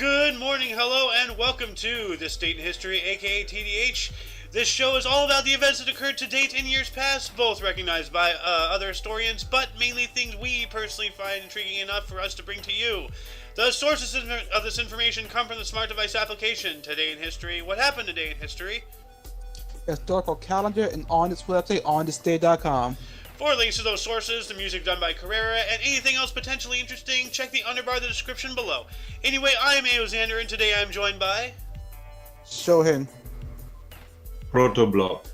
Good morning, hello, and welcome to This Date in History, aka TDH. This show is all about the events that occurred to date in years past, both recognized by other historians, but mainly things we personally find intriguing enough for us to bring to you. The sources of this information come from the Smart Device application, Today in History. What happened today in history? Historical calendar and on this website, onthisday.com. For links to those sources, the music done by Carrera, and anything else potentially interesting, check the underbar of the description below. Anyway, I am Aoxander, and today I am joined by... Shohin. Protoblock.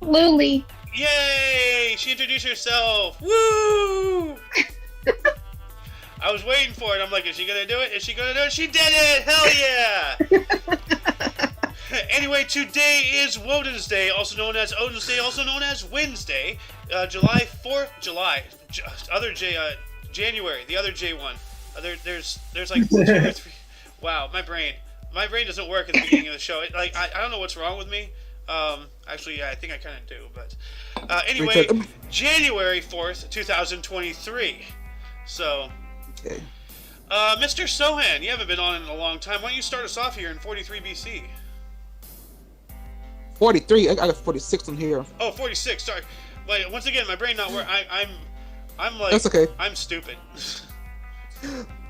Luli. Yay! She introduced herself! Woo! I was waiting for it. I'm like, is she gonna do it? Is she gonna do it? She did it! Hell yeah! Anyway, today is Woden's Day, also known as Odin's Day, also known as Wednesday, July 4th, January, the other J one. There's like 2 or 3. Wow, my brain doesn't work at the beginning of the show. I don't know what's wrong with me. Actually, yeah, I think I kind of do, but anyway, January 4th, 2023. So, Okay. Mr. Sohan, you haven't been on in a long time. Why don't you start us off here in 43 BC? 43. I got 46 on here. Oh, 46. Sorry. Like, once again, my brain not working. I'm like. That's okay. I'm stupid.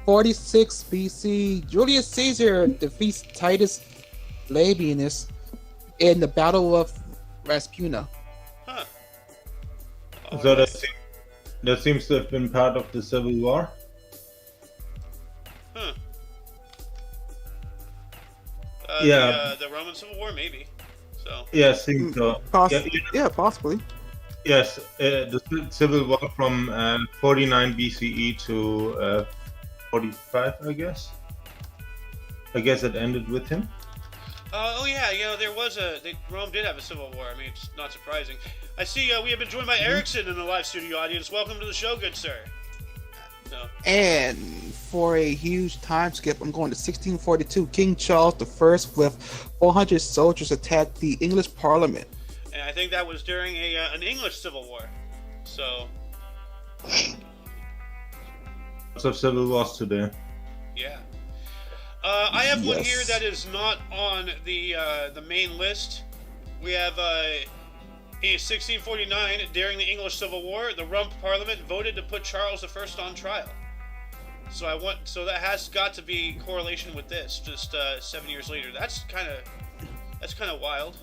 46 BC. Julius Caesar defeats Titus Labienus in the Battle of Raspuna. Huh. So that seems to have been part of the Civil War. Huh. Yeah. The Roman Civil War, maybe. So. Yeah, seems so. Yeah, possibly. Yes, the Civil War from 49 BCE to 45, I guess. I guess it ended with him. Oh yeah, there was Rome did have a civil war. I mean, it's not surprising. I see we have been joined by Erickson in the live studio audience. Welcome to the show, good sir. So. And for a huge time skip, I'm going to 1642. King Charles I with 400 soldiers attacked the English Parliament. And I think that was during an English Civil War. So. Lots of civil wars today. Yeah. I have one here that is not on the main list. We have in 1649, during the English Civil War, the Rump Parliament voted to put Charles I on trial. So that has got to be correlation with this. Just 7 years later, that's kind of wild.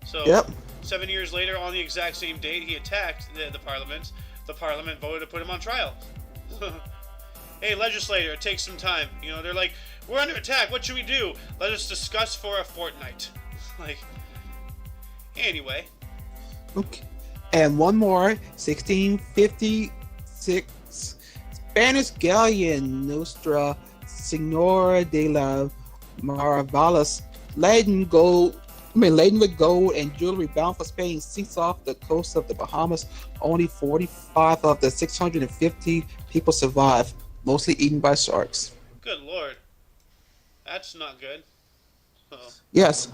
So 7 years later, on the exact same date, he attacked the Parliament. The Parliament voted to put him on trial. Hey, legislator, it takes some time. They're like, we're under attack. What should we do? Let us discuss for a fortnight. Anyway. Okay. And one more, 1656. Spanish galleon Nostra Senora de la Maravillas, laden with gold and jewelry bound for Spain, sinks off the coast of the Bahamas. Only 45 of the 650 people survive, mostly eaten by sharks. Good lord. That's not good. Oh. Yes,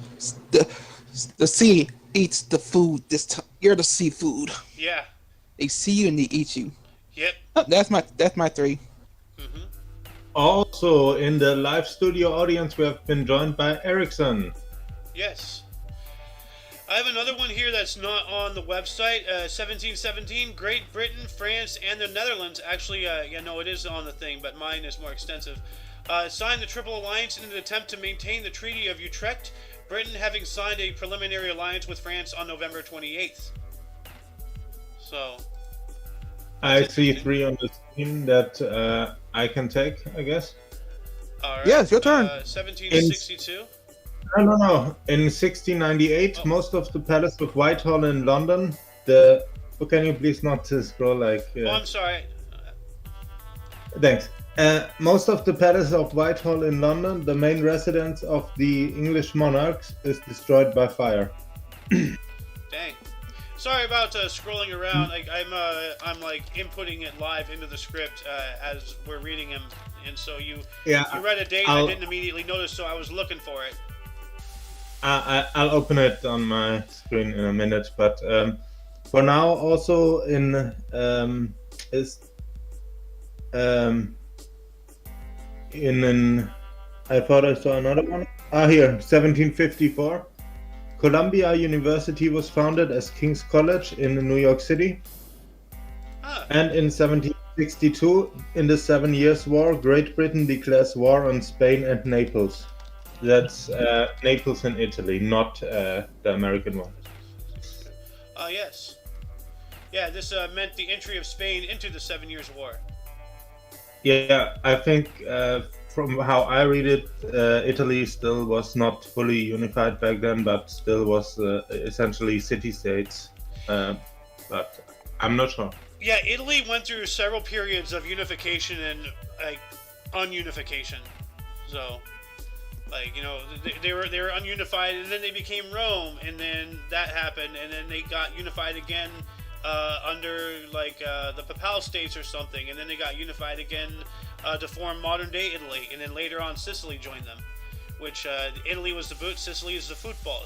the sea eats the food. You're the seafood. Yeah. They see you and they eat you. Yep. That's my 3. Mm-hmm. Also, in the live studio audience, we have been joined by Erickson. Yes. I have another one here that's not on the website. 1717, Great Britain, France, and the Netherlands. Actually, it is on the thing, but mine is more extensive. Signed the Triple Alliance in an attempt to maintain the Treaty of Utrecht, Britain having signed a preliminary alliance with France on November 28th. So... I see 3 on the screen that I can take, I guess. All right. Yeah, it's your turn. 1762. No. In 1698, most of the Palace of Whitehall in London, can you please not scroll like... I'm sorry. Thanks. Most of the Palace of Whitehall in London, the main residence of the English monarchs, is destroyed by fire. Dang. Sorry about scrolling around. I'm like inputting it live into the script as we're reading him, and so you read a date I didn't immediately notice, so I was looking for it. I'll open it on my screen in a minute, but for now, also in I thought I saw another one. Here, 1754. Columbia University was founded as King's College in New York City. And in 1762, in the 7 Years' War, Great Britain declares war on Spain and Naples. That's Naples in Italy, not the American one. Yes. Yeah, this meant the entry of Spain into the 7 Years' War. Yeah, I think from how I read it, Italy still was not fully unified back then, but still was essentially city-states. But I'm not sure. Yeah, Italy went through several periods of unification and like ununification. So, like, you know, they were ununified, and then they became Rome, and then that happened, and then they got unified again under like the Papal States or something, and then they got unified again to form modern day Italy, and then later on Sicily joined them, which Italy was the boot, Sicily is the football.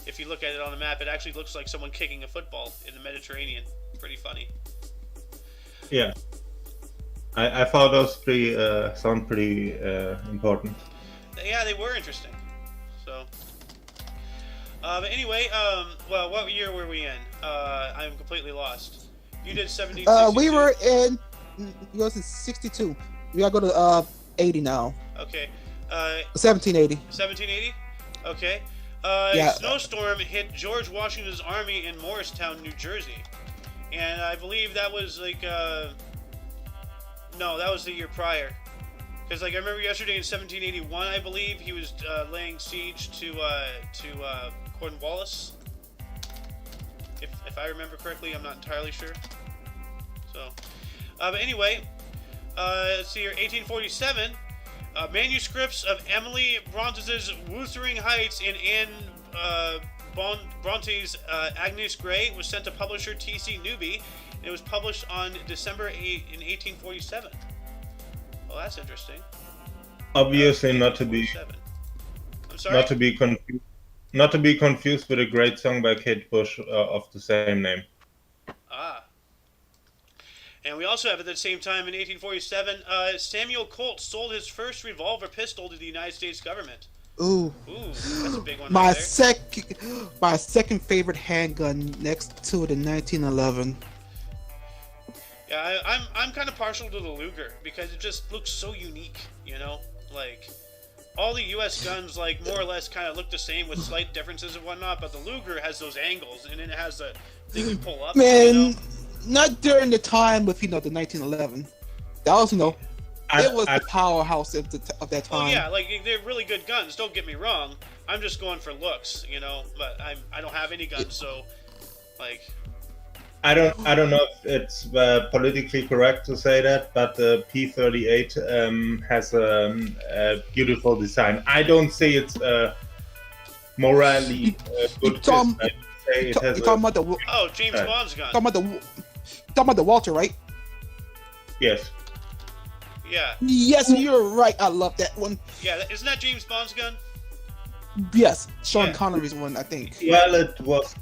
If you look at it on the map, it actually looks like someone kicking a football in the Mediterranean. Pretty funny. Yeah, I thought those three sound pretty important. Yeah, they were interesting. So, but anyway, well, what year were we in? I'm completely lost. You did 1762. We were in. It was in 62. We gotta go to 80 now. Okay. 1780. 1780. Okay. Yeah. A snowstorm hit George Washington's army in Morristown, New Jersey, and I believe that was like no, that was the year prior. Because like I remember yesterday in 1781, I believe he was laying siege to Cornwallis. If I remember correctly, I'm not entirely sure. So, but anyway, let's see here. 1847, manuscripts of Emily Bronte's Wuthering Heights and Anne Bronte's Agnes Grey was sent to publisher T.C. Newby. And it was published on December 8 in 1847. Well, that's interesting. Obviously, not to be I'm sorry? not to be confused with a great song by Kate Bush of the same name. Ah. And we also have at the same time in 1847, Samuel Colt sold his first revolver pistol to the United States government. Ooh, that's a big one. my right there. my second favorite handgun, next to the 1911. Yeah, I'm kind of partial to the Luger because it just looks so unique, you know? Like, all the U.S. guns, like, more or less kind of look the same with slight differences and whatnot, but the Luger has those angles, and then it has a thing you pull up. Man, you know? not during the time with, the 1911. That was, it was the powerhouse of that time. Oh, yeah, like, they're really good guns, don't get me wrong. I'm just going for looks, but I don't have any guns, so, like... I don't know if it's politically correct to say that, but the P38 has a beautiful design. I don't say it's morally good. Talking about the James Bond's gun. Talking about the Walter, right? Yes. Yeah. Yes, you're right. I love that one. Yeah, isn't that James Bond's gun? Yes, Sean Connery's one, I think. Well, it was.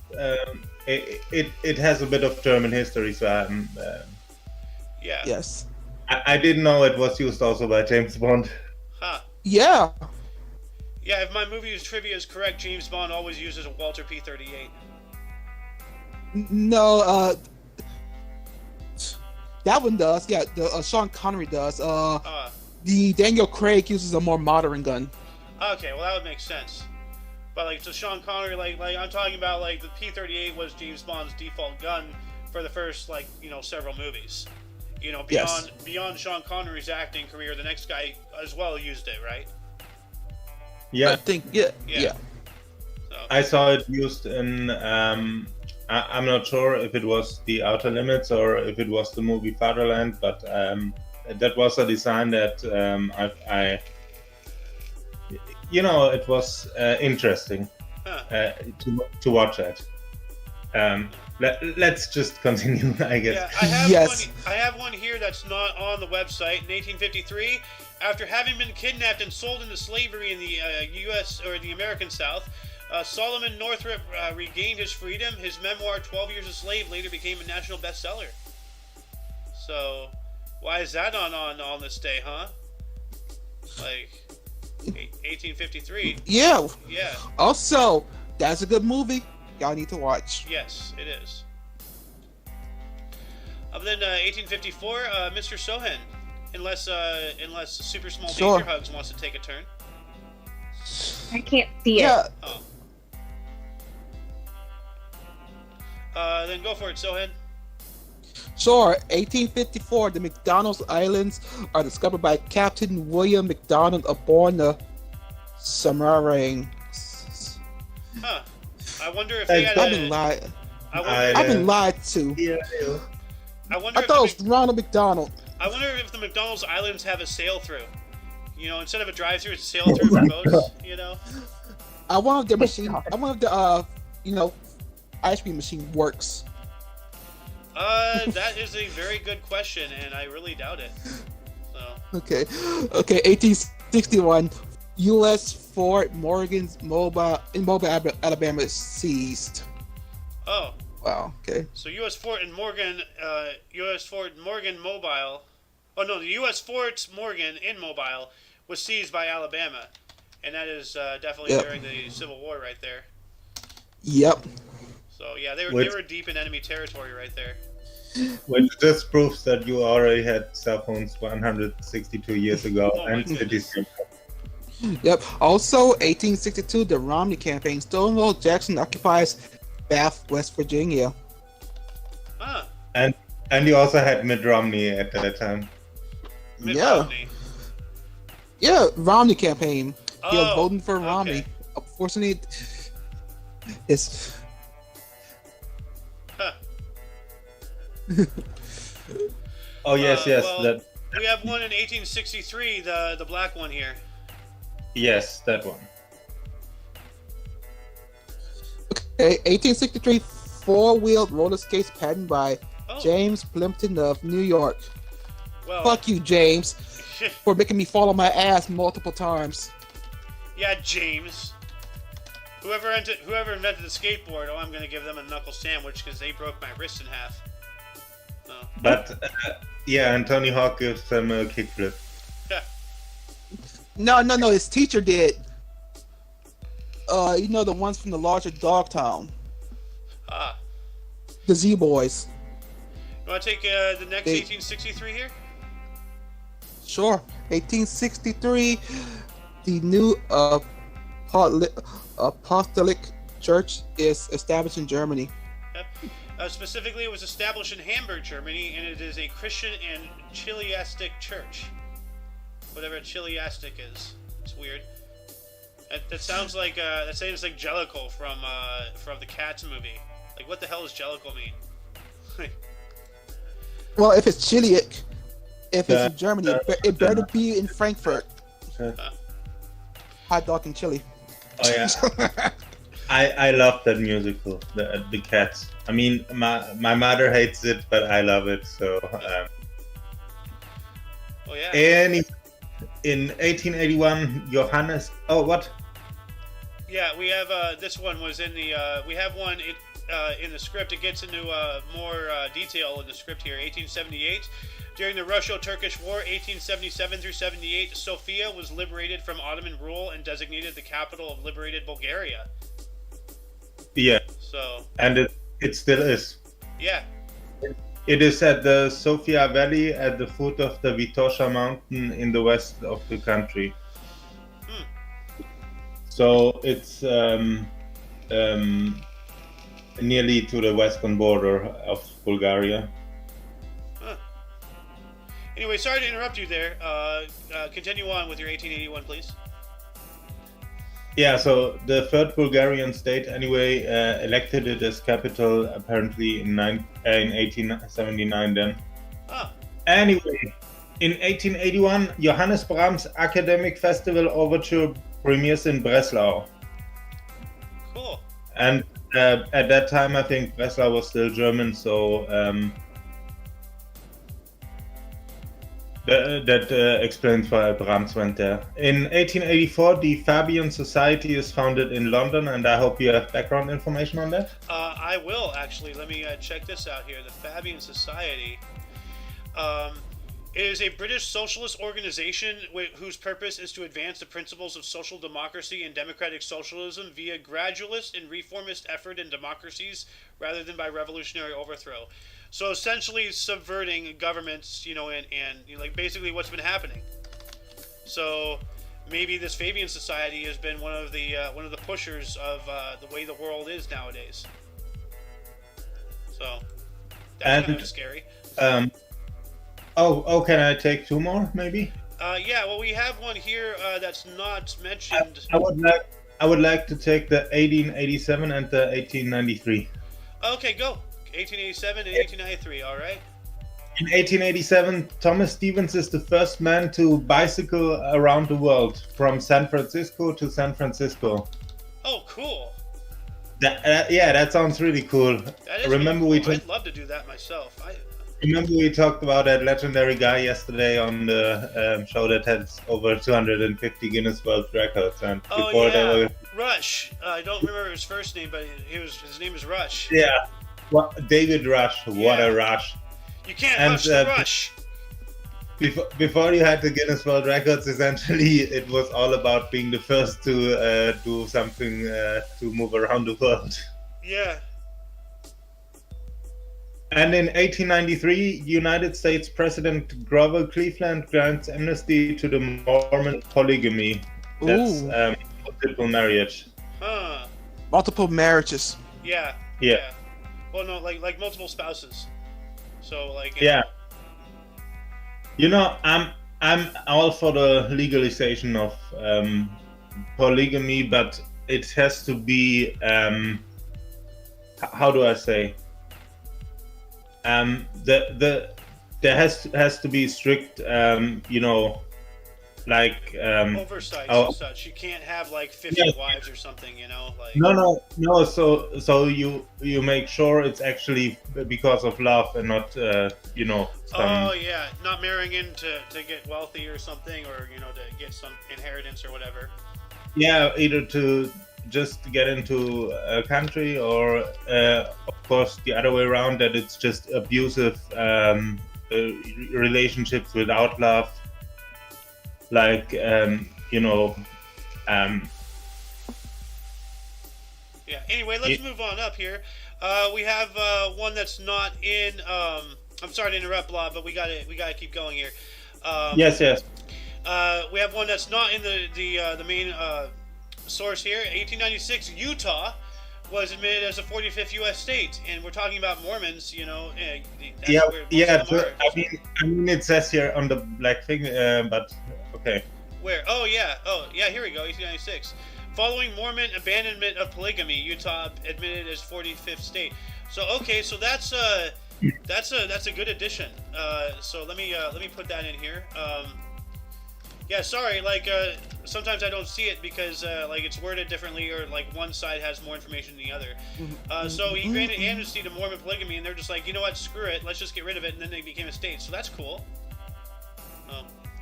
It has a bit of German history, so yeah. Yes. I didn't know it was used also by James Bond. Huh. Yeah. Yeah, if my movie's trivia is correct, James Bond always uses a Walter P38. No, that one does. Yeah, the Sean Connery does. The Daniel Craig uses a more modern gun. Okay, well that would make sense. But like to Sean Connery, like I'm talking about, like the P38 was James Bond's default gun for the first several movies. Beyond Sean Connery's acting career, the next guy as well used it, right? Yeah, I think yeah. So. I saw it used in. I'm not sure if it was The Outer Limits or if it was the movie Fatherland, but that was a design that it was interesting to watch it. Let's just continue, I guess. Yeah, I have one here that's not on the website. In 1853, after having been kidnapped and sold into slavery in the U.S. or the American South, Solomon Northrop regained his freedom. His memoir, 12 Years a Slave, later became a national bestseller. So, why is that on this day, huh? like 1853. Yeah. Yeah. Also, that's a good movie. Y'all need to watch. Yes, it is. Then 1854, Mr. Sohen, unless Super Small Sure. Danger Hugs wants to take a turn. I can't see it. Yeah. Oh. Then go for it, Sohen. Sure. 1854, the McDonald's Islands are discovered by Captain William McDonald aboard the submarine. Huh. I wonder if they had I've been lied. I I've been lied to. Yeah. wonder I if thought it the, was Ronald McDonald. I wonder if the McDonald's Islands have a sail through. You know, instead of a drive-through, it's a sail through for boats. You know. I wonder if their machine. I wonder if the ice cream machine works. That is a very good question, and I really doubt it. So. Okay. 1861, U.S. Fort Morgan's Mobile Alabama is seized. Oh. Wow. Okay. So U.S. Fort Morgan Mobile. Oh no, the U.S. Fort Morgan in Mobile was seized by Alabama, and that is definitely during the Civil War right there. Yep. So yeah, they were deep in enemy territory right there. Which just proves that you already had cell phones 162 years ago, Oh my and goodness. cities. Yep. Also, 1862, the Romney campaign. Stonewall Jackson occupies Bath, West Virginia. Huh. And you also had Mitt Romney at that time. Mitt Yeah. Romney. Yeah, Romney campaign. He was Oh, voting for okay. Romney. Unfortunately, it's Huh. Oh yes, yes, well, that We have one in 1863, the black one here. yes, that one. okay. 1863, four-wheeled roller skates patented by Oh. James Plimpton of New York. Well, Fuck you, James, for making me fall on my ass multiple times. yeah, James. Whoever invented the skateboard, I'm gonna give them a knuckle sandwich because they broke my wrist in half. No. But yeah, and Tony Hawk gives them a kickflip. Yeah. No, his teacher did. The ones from the larger Dogtown, Ah. the Z-Boys. You want to take the next They- 1863 here? Sure. 1863, the new Apostolic Church is established in Germany. Yep. Specifically, it was established in Hamburg, Germany, and it is a Christian and Chiliastic church. Whatever Chiliastic is. It's weird. That sounds like that sounds like Jellicle from the Cats movie. Like, what the hell does Jellicle mean? Well, if it's Chiliac, if it's in Germany, uh, it better be in Frankfurt. Uh, Hot dog and chili. Oh yeah, I love that musical, the Cats. I mean, my mother hates it, but I love it. So, Oh yeah. in 1881, Johannes. Oh, what? Yeah, we have this one was in the we have one in the script. It gets into more detail in the script here. 1878, during the Russo-Turkish War, 1877 through 78, Sofia was liberated from Ottoman rule and designated the capital of liberated Bulgaria. Yeah, So and it still is. yeah, It is at the Sofia Valley at the foot of the Vitosha mountain in the west of the country. Hmm. So it's nearly to the western border of Bulgaria. huh. Anyway, sorry to interrupt you there. Continue on with your 1881, please. Yeah, so the third Bulgarian state anyway elected it as capital apparently in 1879 then. Ah, Anyway, in 1881, Johannes Brahms' Academic Festival Overture premieres in Breslau. cool. And at that time, I think Breslau was still German, so that explains why Brahms went there. In 1884, the Fabian Society is founded in London, and I hope you have background information on that. I will actually. Let me check this out here. The Fabian Society. It is a British socialist organization whose purpose is to advance the principles of social democracy and democratic socialism via gradualist and reformist effort in democracies rather than by revolutionary overthrow. So essentially subverting governments, and like basically what's been happening. So maybe this Fabian Society has been one of the pushers of the way the world is nowadays. So that's kind of scary. Oh, can I take two more, maybe? Yeah. Well, we have one here that's not mentioned. I would like to take the 1887 and the 1893. Okay, go. 1887 and 1893. All right. In 1887, Thomas Stevens is the first man to bicycle around the world from San Francisco to San Francisco. Oh, cool. That sounds really cool. That is really cool. I'd love to do that myself. Remember we talked about that legendary guy yesterday on the show that has over 250 Guinness World Records, and before they were... Rush. I don't remember his first name, but his name is Rush. Yeah, David Rush. What a rush! You can't hush the rush. Before you had the Guinness World Records, essentially it was all about being the first to do something to move around the world. Yeah. And in 1893, United States President Grover Cleveland grants amnesty to the Mormon polygamy. That's multiple marriage. Huh. Multiple marriages. Yeah. Well, no, like multiple spouses. So like. Yeah. I'm all for the legalization of polygamy, but it has to be. How do I say? There has to be strict, like oversights and such. You can't have like 50 wives or something, like. No. So you make sure it's actually because of love and not, Oh yeah, not marrying in to get wealthy or something, or to get some inheritance or whatever. Yeah, either to just get into a country, or of course the other way around, that it's just abusive relationships without love, like yeah. Anyway, let's move on up here. We have one that's not in I'm sorry to interrupt, Blob, but we gotta keep going here. Yes. We have one that's not in the main source here. 1896, Utah was admitted as a 45th U.S. state, and we're talking about Mormons. I mean, it says here on the black thing, but okay. Where? Oh yeah. Here we go. 1896. Following Mormon abandonment of polygamy, Utah admitted as 45th state. So that's a good addition. So let me put that in here. Yeah, sorry. Sometimes I don't see it because it's worded differently, or like one side has more information than the other. So he granted amnesty to Mormon polygamy, and they're just like, you know what, screw it, let's just get rid of it, and then they became a state. So that's cool.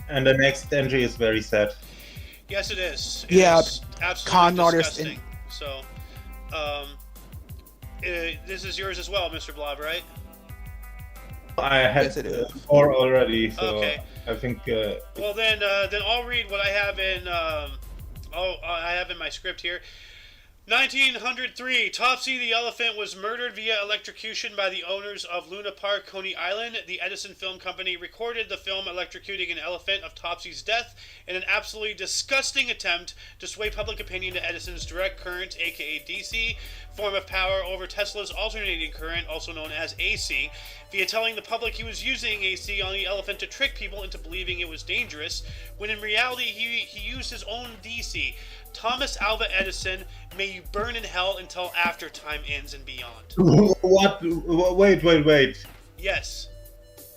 And the next entry is very sad. Yes, it is. It's absolutely disgusting. So, this is yours as well, Mr. Blob, right? I had 4 already, so okay. I think. Well, then I'll read what I have in. I have in my script here. 1903, Topsy the elephant was murdered via electrocution by the owners of Luna Park, Coney Island. The Edison Film Company recorded the film electrocuting an elephant of Topsy's death in an absolutely disgusting attempt to sway public opinion to Edison's direct current, aka DC, form of power over Tesla's alternating current, also known as AC, via telling the public he was using AC on the elephant to trick people into believing it was dangerous, when in reality he used his own DC. Thomas Alva Edison, may you burn in hell until after time ends and beyond. What? Wait. Yes.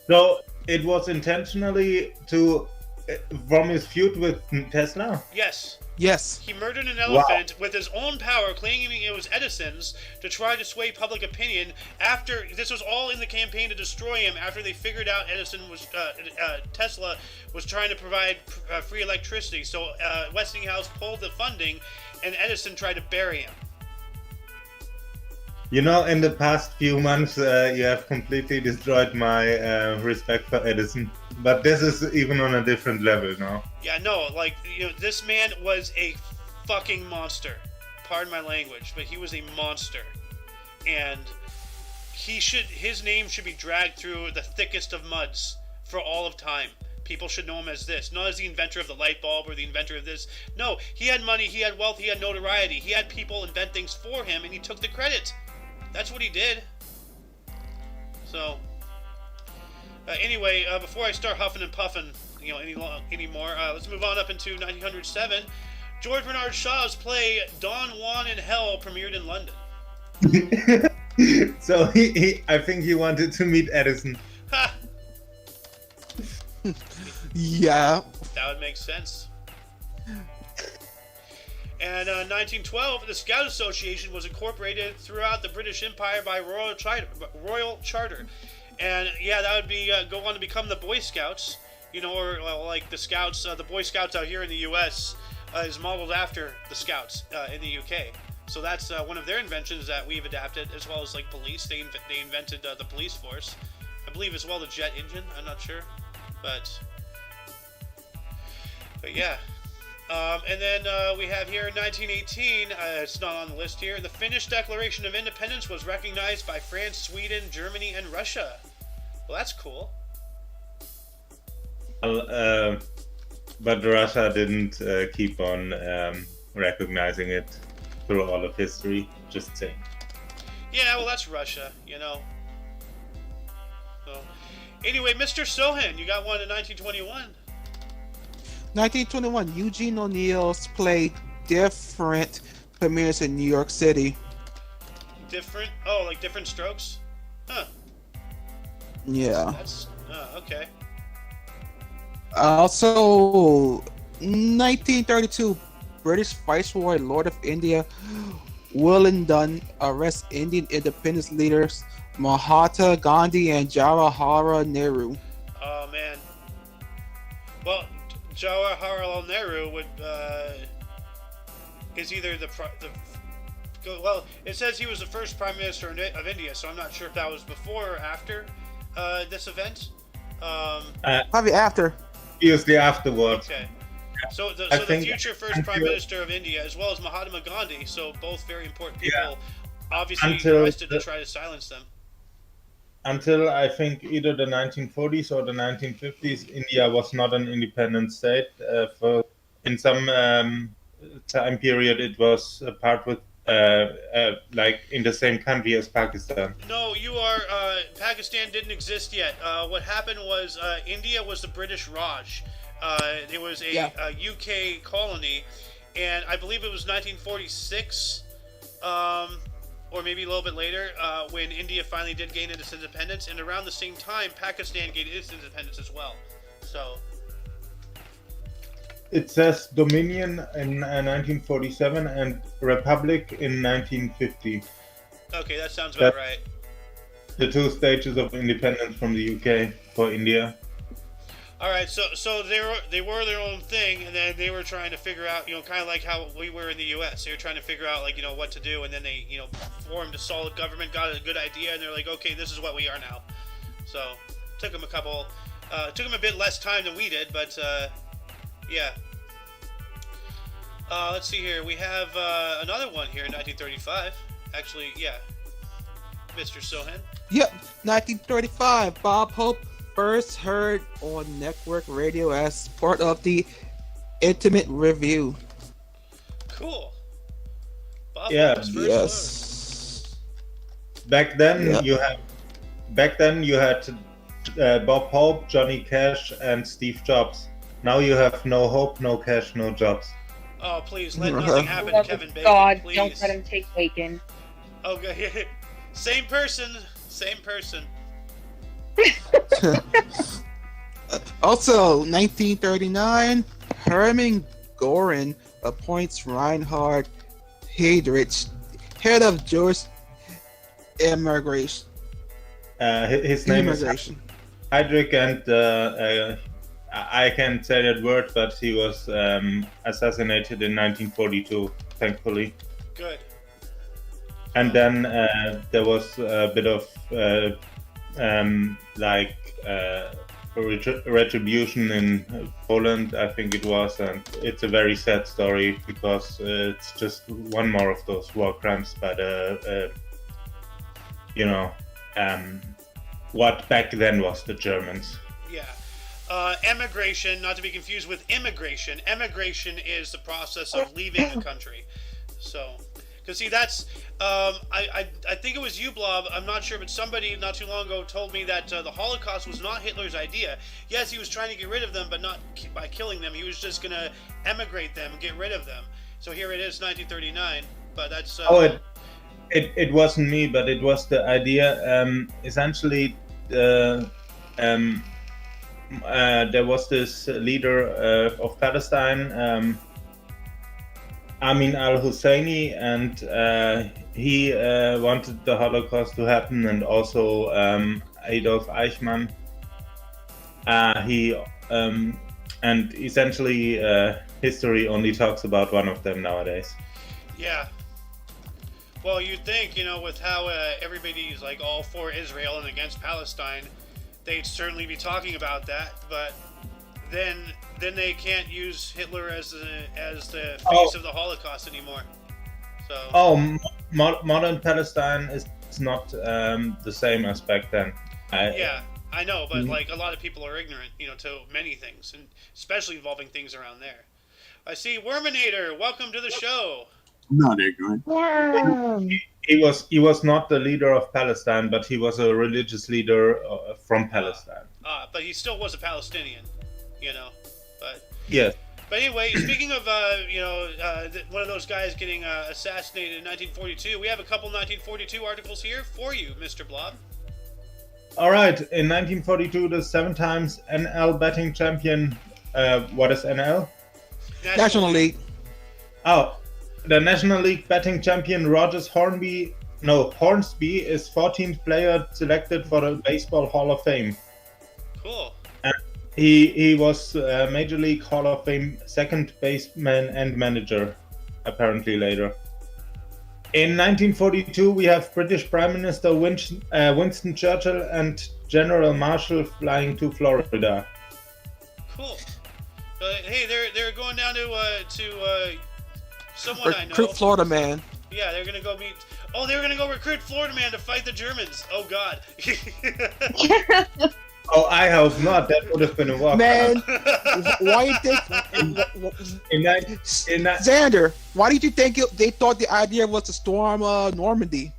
So it was intentionally from his feud with Tesla? Yes. He murdered an elephant with his own power, claiming it was Edison's, to try to sway public opinion. After this was all in the campaign to destroy him, after they figured out Tesla was trying to provide free electricity. So Westinghouse pulled the funding, and Edison tried to bury him. You know, in the past few months, you have completely destroyed my respect for Edison. But this is even on a different level now. Yeah, no, like, this man was a fucking monster. Pardon my language, but he was a monster. And his name should be dragged through the thickest of muds for all of time. People should know him as this, not as the inventor of the light bulb or the inventor of this. No, he had money, he had wealth, he had notoriety. He had people invent things for him, and he took the credit. That's what he did. So, anyway, before I start huffing and puffing, anymore, let's move on up into 1907. George Bernard Shaw's play Don Juan in Hell premiered in London. So I think he wanted to meet Edison. Ha! Yeah. That would make sense. And 1912, the Scout Association was incorporated throughout the British Empire by royal charter. And yeah, that would be go on to become the Boy Scouts, or like the Scouts, the Boy Scouts out here in the U.S. Is modeled after the Scouts in the U.K. So that's one of their inventions that we've adapted, as well as like police. They invented the police force, I believe, as well the jet engine. I'm not sure, but yeah. And then we have here in 1918, it's not on the list here, the Finnish Declaration of Independence was recognized by France, Sweden, Germany, and Russia. Well, that's cool. But Russia didn't keep on recognizing it through all of history, just saying. Yeah, well, that's Russia, So, anyway, Mr. Sohan, you got one in 1921. 1921, Eugene O'Neill's play Different premieres in New York City. Different? Oh, like Different Strokes? Huh. Yeah. That's, okay. Also, 1932, British Viceroy Lord of India Wellington arrests Indian independence leaders Mahatma Gandhi and Jawaharlal Nehru. Oh, man. Well, Jawaharlal Nehru is either well, it says he was the first Prime Minister of India, so I'm not sure if that was before or after this event. Probably after. Obviously afterwards. Okay. So the future first Prime Minister of India, as well as Mahatma Gandhi, so both very important people, obviously arrested to try to silence them. Until I think either the 1940s or the 1950s, India was not an independent state. In some time period, it was a part with like in the same country as Pakistan. No, you are. Pakistan didn't exist yet. What happened was India was the British Raj. It was a UK colony, and I believe it was 1946. Or maybe a little bit later, when India finally did gain its independence, and around the same time, Pakistan gained its independence as well. So it says Dominion in 1947 and Republic in 1950. Okay, that sounds about right. The two stages of independence from the UK for India. All right, so they were their own thing, and then they were trying to figure out, kind of like how we were in the U.S. They were trying to figure out, like, what to do, and then they, formed a solid government, got a good idea, and they're like, okay, this is what we are now. So took them a bit less time than we did, but yeah. Let's see here. We have another one here in 1935. Actually, yeah, Mr. Sohan. Yep, 1935. Bob Hope first heard on network radio as part of the Intimate Review. Cool. Bob Yeah. Hope was first Yes. Back then you had Bob Hope, Johnny Cash, and Steve Jobs. Now you have no hope, no cash, no jobs. Oh, please let nothing happen to Kevin Bacon. God, please. don't let him take Bacon. Okay, same person. Also, 1939, Hermann Goring appoints Reinhard Heydrich head of Jewish immigration. His name is Heydrich, and I can't say that word, but he was assassinated in 1942, thankfully. Good. And then there was a bit of retribution in Poland, I think it was, and it's a very sad story because it's just one more of those war crimes by the, what back then was the Germans. Yeah. Emigration, not to be confused with immigration. Emigration is the process of leaving a country. So, because see, that's, I think it was you, Blob, I'm not sure, but somebody not too long ago told me that the Holocaust was not Hitler's idea. Yes, he was trying to get rid of them, but not by killing them. He was just going to emigrate them and get rid of them. So here it is, 1939, but that's... It wasn't me, but it was the idea. Essentially, there was this leader of Palestine, Amin al-Husseini, and he wanted the Holocaust to happen, and also Adolf Eichmann. And essentially, history only talks about one of them nowadays. Yeah. Well, you'd think, with how everybody's like all for Israel and against Palestine, they'd certainly be talking about that. But then they can't use Hitler as the face of the Holocaust anymore. So. Modern Palestine is not the same as back then. Yeah, I know, but like a lot of people are ignorant, to many things, and especially involving things around there. I see Worminator. Welcome to the show. Not ignorant. He was not the leader of Palestine, but he was a religious leader from Palestine. But he still was a Palestinian, But yes. But anyway, speaking of one of those guys getting assassinated in 1942, we have a couple 1942 articles here for you, Mr. Blob. All right. In 1942, the 7 times NL betting champion. What is NL? National League. Oh. The National League betting champion Hornsby is 14th player selected for the Baseball Hall of Fame. Cool. And he was Major League Hall of Fame second baseman and manager, apparently later. In 1942, we have British Prime Minister Winston Churchill and General Marshall flying to Florida. Cool. Hey, they're going down to someone I know. Recruit Florida Man. Yeah, they're gonna go meet. Oh, they were gonna go recruit Florida Man to fight the Germans. Oh God. Oh, I hope not. That would have been a walk. Man, why you think? Xander, why did you think they thought the idea was to storm Normandy?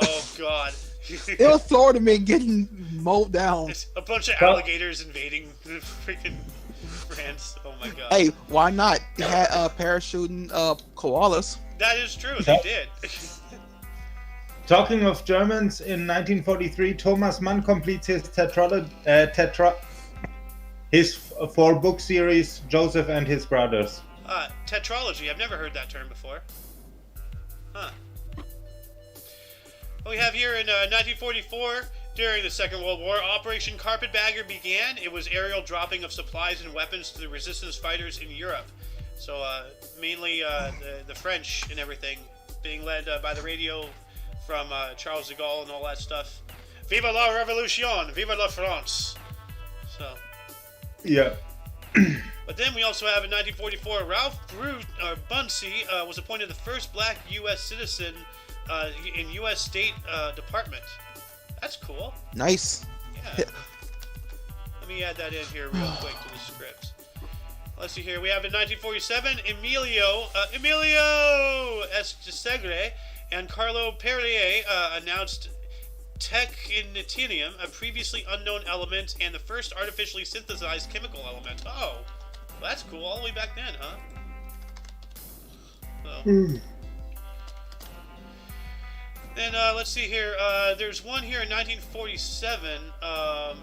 Oh God. It was Florida Man getting mowed down. It's a bunch of alligators invading the freaking France. Oh my God. Hey, why not? They had parachuting koalas. That is true. They did. Talking of Germans, in 1943, Thomas Mann completes his his 4-book series, Joseph and His Brothers. Tetralogy. I've never heard that term before. Huh. What we have here in 1944, during the Second World War, Operation Carpetbagger began. It was aerial dropping of supplies and weapons to the resistance fighters in Europe. So mainly the French and everything, being led by the radio from Charles de Gaulle and all that stuff. Vive la Révolution! Vive la France! So. Yeah. But then we also have in 1944, Ralph Bunce was appointed the first black U.S. citizen in U.S. State Department. That's cool. Nice. Yeah. Let me add that in here real quick to the script. Let's see here. We have in 1947, Emilio Estegre and Carlo Perrier announced technetium, a previously unknown element, and the first artificially synthesized chemical element. Oh, well, that's cool. All the way back then, huh? So. Then let's see here. There's one here in 1947. I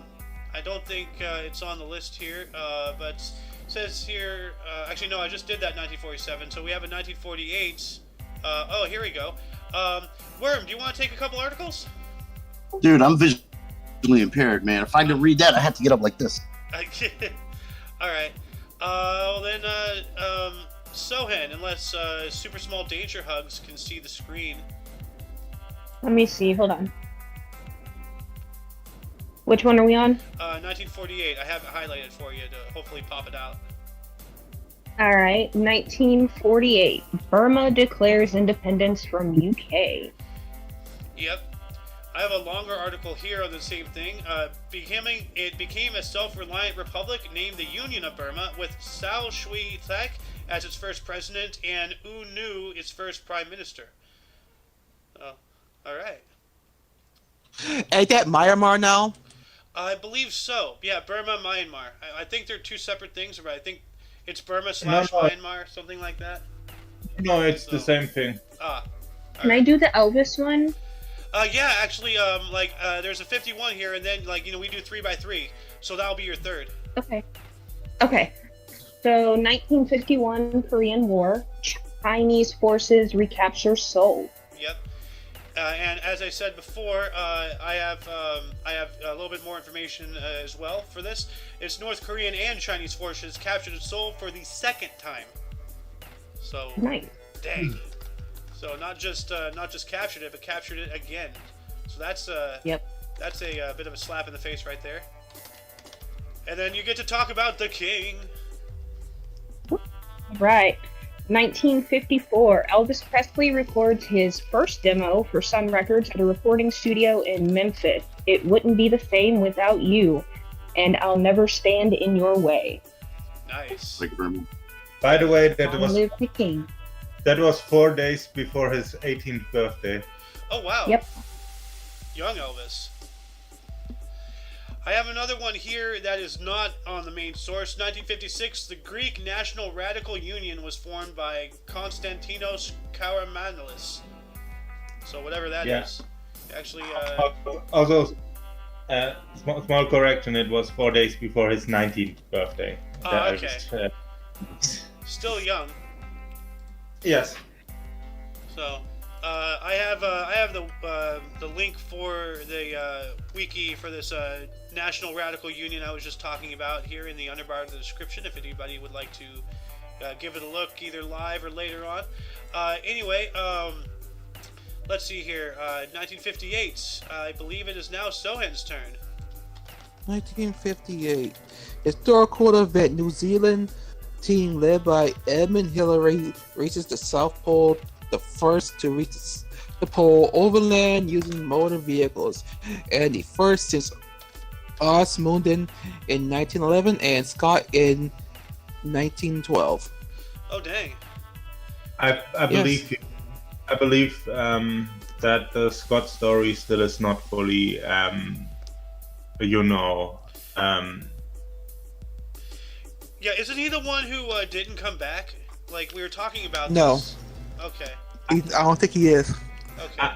don't think it's on the list here, but it says here. Actually, no, I just did that 1947. So we have a 1948. Oh, here we go. Worm, do you want to take a couple articles? Dude, I'm visually impaired, man. If I could read that, I have to get up like this. All right. Well then, Sohan, unless Super Small Danger Hugs can see the screen. Let me see. Hold on. Which one are we on? 1948. I have it highlighted for you to hopefully pop it out. All right. 1948. Burma declares independence from UK. Yep. I have a longer article here on the same thing. It became a self-reliant republic named the Union of Burma, with Sao Shui Thek as its first president and U Nu its first prime minister. Oh, all right. Ain't that Myanmar now? I believe so. Yeah, Burma, Myanmar. I think they're two separate things, but I think it's Burma / No, Myanmar, something like that. no, it's the same thing. Can I do the Elvis one? Yeah, actually, there's a 51 here, and then, we do 3 by 3, so that'll be your third. Okay. Okay. So 1951 Korean War. Chinese forces recapture Seoul. Yep. And as I said before, I have a little bit more information as well for this. It's North Korean and Chinese forces captured Seoul for the second time. So Nice. dang. So not just captured it, but captured it again. So that's Yep. that's a bit of a slap in the face right there. And then you get to talk about the king. Right. 1954, Elvis Presley records his first demo for Sun Records at a recording studio in Memphis. It wouldn't be the same without you, and I'll never stand in your way. Nice. Like Burma. By the way, Long live the king. that was 4 days before his 18th birthday. Oh wow. Yep. Young Elvis. I have another one here that is not on the main source. 1956, the Greek National Radical Union was formed by Konstantinos Karamanlis. So whatever that is. Actually, Also, small correction, it was 4 days before his 19th birthday. Oh, okay. Still young. Yes. So, I have the link for the wiki for this National Radical Union I was just talking about here in the underbar of the description. If anybody would like to give it a look, either live or later on. Anyway, let's see here. 1958. I believe it is now Sohan's turn. 1958. Historical event: New Zealand team led by Edmund Hillary reaches the South Pole, the first to reach the pole overland using motor vehicles, and the first since Osmunda in 1911 and Scott in 1912. Oh dang! I believe that the Scott story still is not fully Yeah, isn't he the one who didn't come back? Like we were talking about. No. This. Okay. I don't think he is. Okay.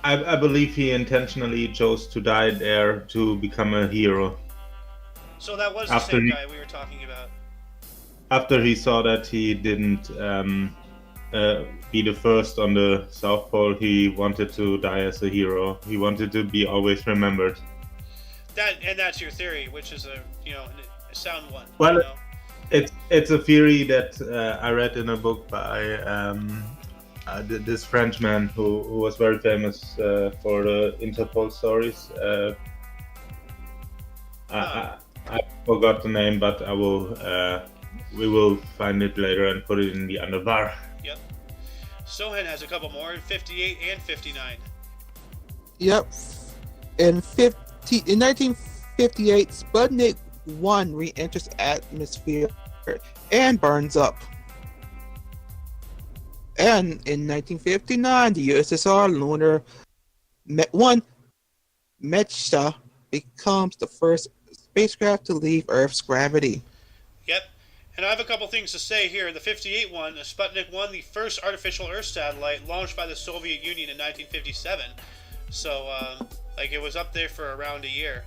I believe he intentionally chose to die there to become a hero. So that was the same guy we were talking about. After he saw that he didn't be the first on the South Pole, he wanted to die as a hero. He wanted to be always remembered. That's your theory, which is a sound one. Well, you know? it's a theory that I read in a book by this Frenchman who was very famous for the Interpol stories. I forgot the name, but I will. We will find it later and put it in the underbar. Yep. Sohan has a couple more, 58 and 59. Yep. In 1958, Sputnik 1 re-enters atmosphere and burns up. And in 1959, the USSR lunar Mechta becomes the first spacecraft to leave Earth's gravity. Yep. And I have a couple things to say here. The 58 one, Sputnik 1, the first artificial Earth satellite launched by the Soviet Union in 1957. So, it was up there for around a year.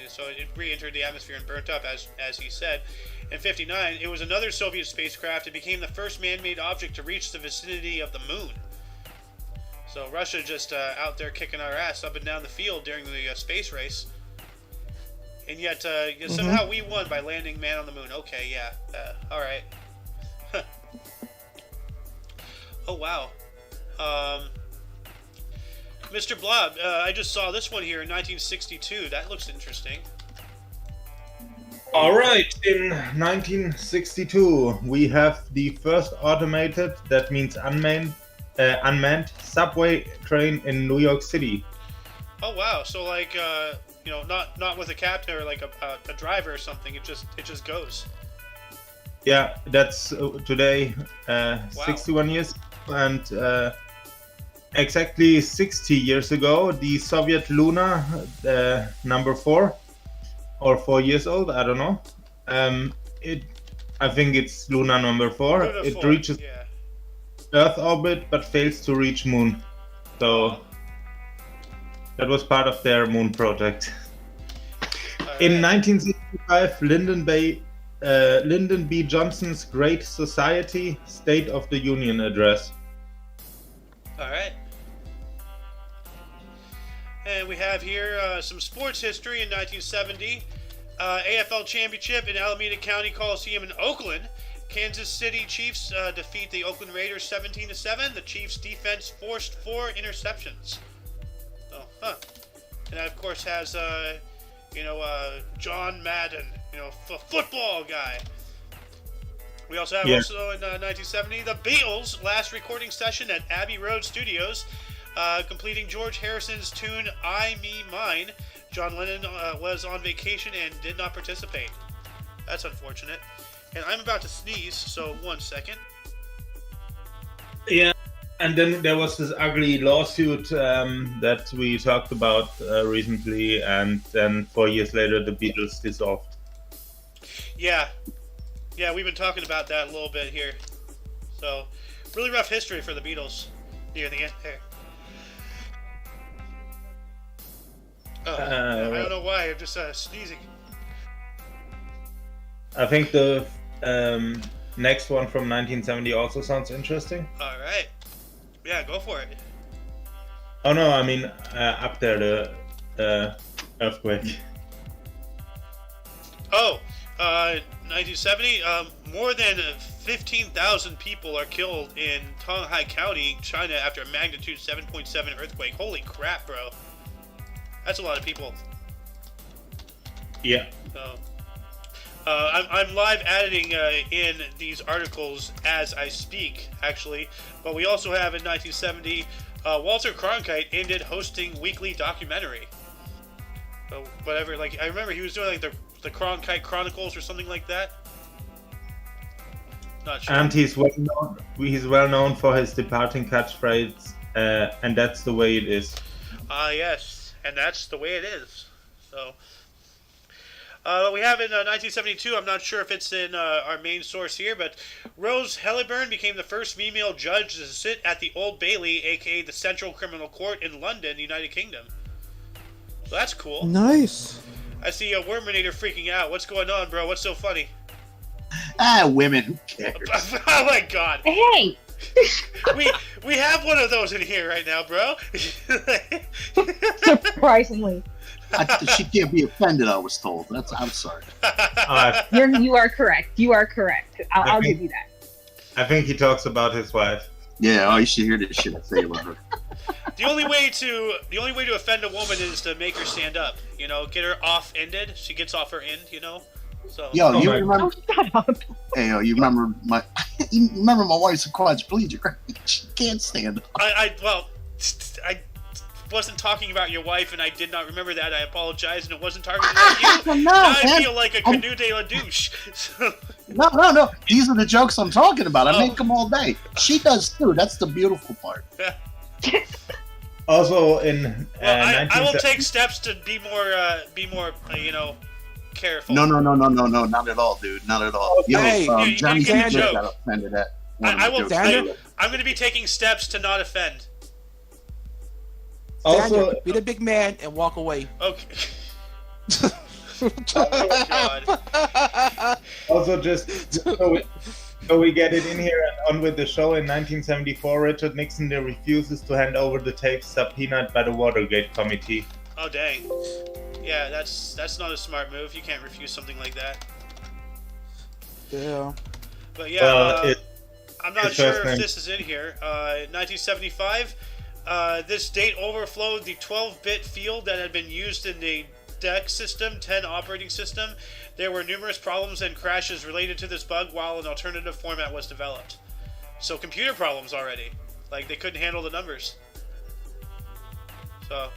So it re-entered the atmosphere and burnt up, as he said. In 59, it was another Soviet spacecraft. It became the first man-made object to reach the vicinity of the moon. So Russia just out there kicking our ass up and down the field during the space race. And yet, somehow we won by landing man on the moon. Okay, yeah. All right. Oh wow. Mr. Blob, I just saw this one here in 1962. That looks interesting. All right, in 1962, we have the first automated, that means unmanned subway train in New York City. Oh wow! So like, you know, not with a captain or like a driver or something. It just goes. Yeah, that's today, Wow. 61 years, and exactly 60 years ago, the Soviet Luna number 4, or 4 years old, I don't know. I think it's Luna number 4. Luna it 4, reaches yeah. Earth orbit but fails to reach Moon. So that was part of their Moon project. In 1965, Lyndon B. Johnson's Great Society State of the Union address. All right. And we have here some sports history in 1970. AFL Championship in Alameda County Coliseum in Oakland. Kansas City Chiefs defeat the Oakland Raiders 17-7. The Chiefs' defense forced 4 interceptions. Oh, huh. And that, of course, has, John Madden, football guy. We also have also in 1970 the Beatles' last recording session at Abbey Road Studios, completing George Harrison's tune "I, Me, Mine." John Lennon was on vacation and did not participate. That's unfortunate. And I'm about to sneeze, so 1 second. Yeah, and then there was this ugly lawsuit that we talked about recently, and then 4 years later the Beatles dissolved. Yeah, we've been talking about that a little bit here. So, really rough history for the Beatles near the end there. I don't know why, I'm just sneezing. I think the next one from 1970 also sounds interesting. Alright. Yeah, go for it. Oh no, I mean up there, the earthquake. Oh, 1970, more than 15,000 people are killed in Tonghai County, China after a magnitude 7.7 earthquake. Holy crap, bro. That's a lot of people. Yeah. I'm live editing in these articles as I speak, actually. But we also have in 1970, Walter Cronkite ended hosting weekly documentary. Whatever, like I remember he was doing like the Cronkite Chronicles or something like that. Not sure. And he's well known for his departing catchphrase, and that's the way it is. Yes, and that's the way it is. So, we have in 1972, I'm not sure if it's in our main source here, but Rose Helleburn became the first female judge to sit at the Old Bailey, aka the Central Criminal Court in London, United Kingdom. So that's cool. Nice. I see a Worminator freaking out. What's going on, bro? What's so funny? Women, who cares? Oh my god. Hey! we have one of those in here right now, bro. Surprisingly. She can't be offended, I was told. I'm sorry. You are correct. You are correct. I'll give you that. I think he talks about his wife. Yeah, you should hear this shit I say about her. The only way to offend a woman is to make her stand up. Get her off-ended. She gets off her end. So. Yo, you remember? Oh, shut up. Hey, yo, you remember my wife's a quadriplegic, right? She can't stand up. I wasn't talking about your wife, and I did not remember that. I apologize, and it wasn't targeted at you. No, now I man. feel like a canoe de la douche. No. These are the jokes I'm talking about. I make them all day. She does too. That's the beautiful part. Also in I will take steps to be more careful. No, not at all, dude. Not at all. Yo, Hey, Johnny you can Smith joke. got offended at. I will. Daniel? I'm going to be taking steps to not offend. Also, Daniel, be the big man and walk away. Okay. Oh God. Also, just so we get it in here and on with the show, in 1974, Richard Nixon refuses to hand over the tapes subpoenaed by the Watergate Committee. Oh dang. Yeah, that's not a smart move. You can't refuse something like that. Yeah. But yeah, I'm not sure if this is in here. 1975. This date overflowed the 12-bit field that had been used in the DEC system, 10 operating system. There were numerous problems and crashes related to this bug while an alternative format was developed. So computer problems already. Like, they couldn't handle the numbers. So...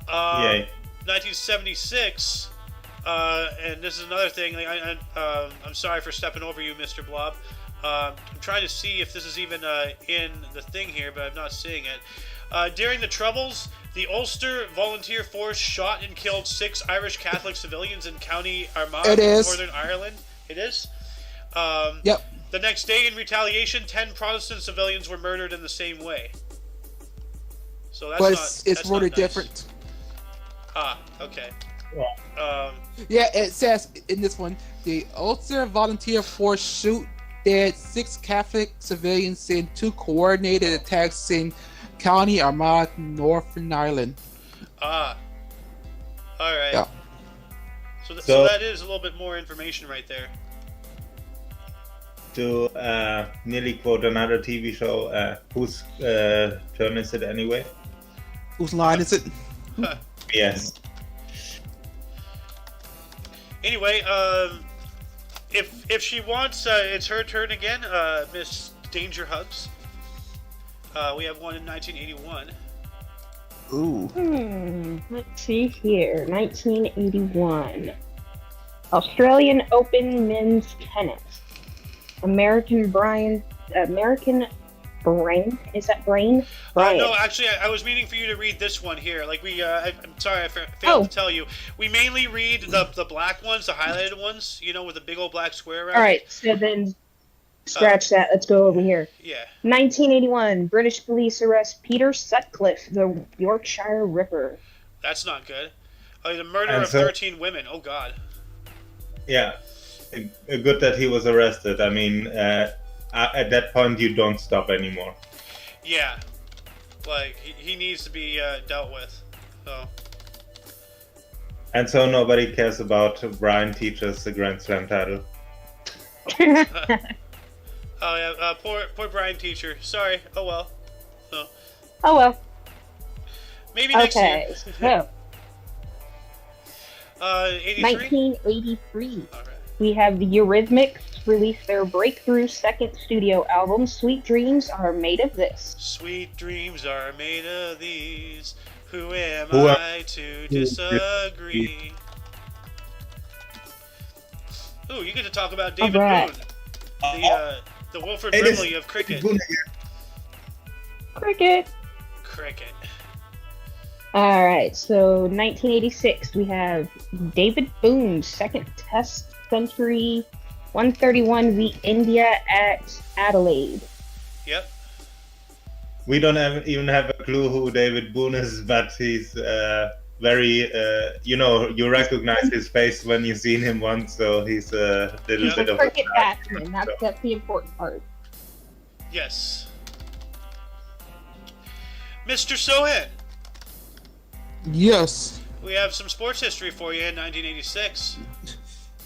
1976, and this is another thing. Like, I'm sorry for stepping over you, Mr. Blob. I'm trying to see if this is even in the thing here, but I'm not seeing it. During the Troubles, the Ulster Volunteer Force shot and killed 6 Irish Catholic civilians in County Armagh, Northern Ireland. It is? Yep. The next day, in retaliation, 10 Protestant civilians were murdered in the same way. So that's it's worded different. Ah, okay. Yeah, it says in this one, the Ulster Volunteer Force shoot dead 6 Catholic civilians in 2 coordinated attacks in County Armagh, Northern Ireland. Ah. Alright. Yeah. So that is a little bit more information right there. To nearly quote another TV show, whose turn is it anyway? Whose line is it? Yes. Anyway, if she wants, it's her turn again. Miss Danger Hugs. We have one in 1981. Ooh. Let's see here. 1981. Australian Open Men's Tennis. American Brain. Is that Brain? Brian. No, actually, I was meaning for you to read this one here. Like I'm sorry, I failed to tell you. We mainly read the black ones, the highlighted ones. You know, with the big old black square around. All right, so then scratch that. Let's go over here. Yeah. 1981. British police arrest Peter Sutcliffe, the Yorkshire Ripper. That's not good. The murder of 13 women. Oh God. Yeah. Good that he was arrested. I mean, at that point, you don't stop anymore. Yeah. Like, he needs to be dealt with. So. And so nobody cares about Brian Teacher's the Grand Slam title. Oh yeah, poor Brian Teacher. Sorry. Oh well. So. Oh well. Maybe next year. So. 83? 1983. All right. We have the Eurythmics release their breakthrough second studio album, Sweet Dreams Are Made of This. Sweet dreams are made of these. Who am I to disagree? Ooh, you get to talk about David Boone. The Wilford Brimley of cricket. Cricket. Alright, so 1986, we have David Boone's second test century, 131 beat India at Adelaide. Yep. We don't even have a clue who David Boone is, but he's very, you recognize his face when you've seen him once, so he's a little bit of a cricket batsman. That's the important part. Yes. Mr. Sohan. Yes. We have some sports history for you in 1986.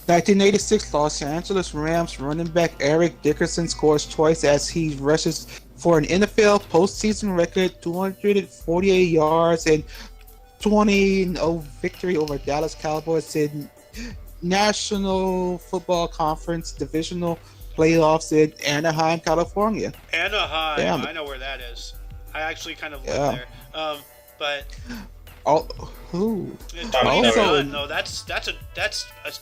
1986, Los Angeles Rams running back Eric Dickerson scores twice as he rushes for an NFL postseason record 248 yards and 20-0 victory over Dallas Cowboys in National Football Conference divisional playoffs in Anaheim, California. Anaheim, Damn. I know where that is. I actually kind of live there. But who? 2021, no, that's a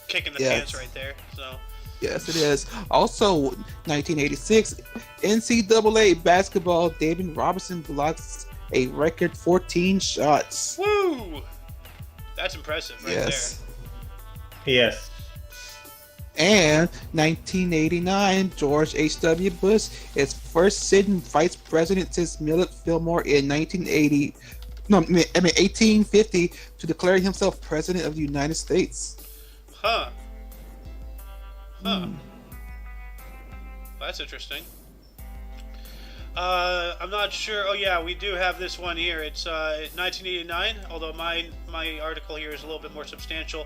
kick in the pants right there. So. Yes, it is. Also, 1986, NCAA basketball, David Robinson blocks a record 14 shots. Woo! That's impressive right there. Yes. And 1989, George H.W. Bush is first sitting vice president since Millard Fillmore in 1850 to declare himself president of the United States. Huh. That's interesting. I'm not sure. Oh yeah, we do have this one here. It's 1989, although my article here is a little bit more substantial.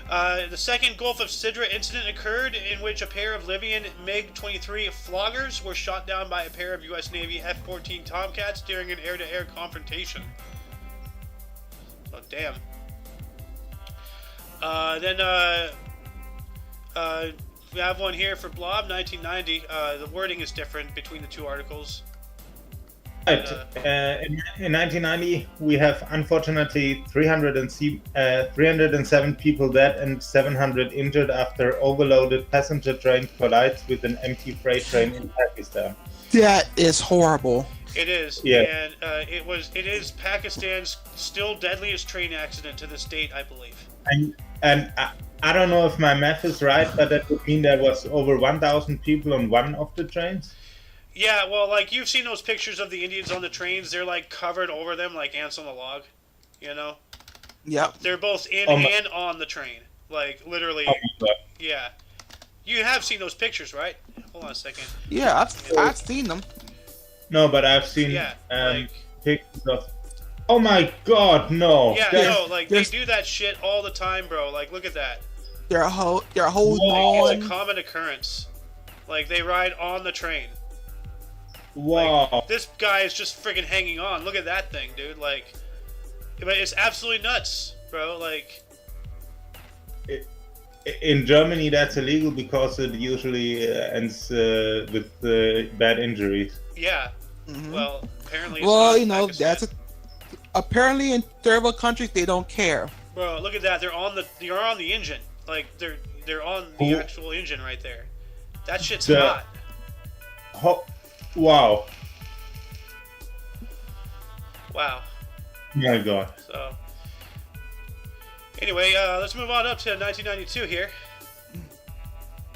The second Gulf of Sidra incident occurred, in which a pair of Libyan MiG-23 floggers were shot down by a pair of U.S. Navy F-14 Tomcats during an air-to-air confrontation. Oh, damn. We have one here for Blob, 1990. The wording is different between the two articles. Right. In 1990, we have unfortunately 307 people dead and 700 injured after overloaded passenger train collides with an empty freight train in Pakistan. That is horrible. It is, yeah. And it is Pakistan's still deadliest train accident to this date, I believe. And I don't know if my math is right, but that would mean there was over 1,000 people on one of the trains. Yeah, well, like, you've seen those pictures of the Indians on the trains. They're, like, covered over them like ants on a log, you know? Yep. They're both in and on the train. Like, literally. Oh my God. Yeah. You have seen those pictures, right? Hold on a second. Yeah, I've seen them. No, but I've seen pictures of... Oh my God, no! Yeah, no, like, they do that shit all the time, bro. Like, look at that. They're holding on. on. It's a common occurrence. Like, they ride on the train. Wow. Like, this guy is just friggin' hanging on. Look at that thing, dude. Like, it's absolutely nuts, bro. Like, in Germany, that's illegal because it usually ends with bad injuries. Yeah. Mm-hmm. Well, apparently. It's well, not you know, Pakistan. apparently in third world countries they don't care. Bro, look at that. They're on the engine. Like, they're on the actual engine right there. That shit's hot. Wow. Wow. My God. So, anyway, let's move on up to 1992 here.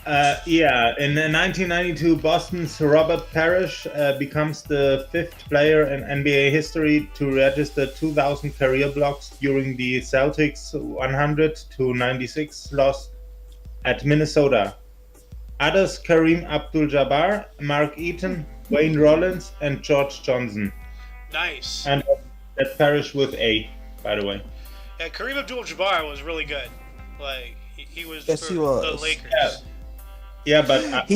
In 1992, Boston's Robert Parrish becomes the fifth player in NBA history to register 2,000 career blocks during the Celtics' 100-96 loss at Minnesota. Others: Kareem Abdul-Jabbar, Mark Eaton, Wayne Rollins, and George Johnson. Nice. And that's Parrish with A, by the way. Yeah, Kareem Abdul-Jabbar was really good. Like, he was Yes, for he was. the Lakers. Yeah, but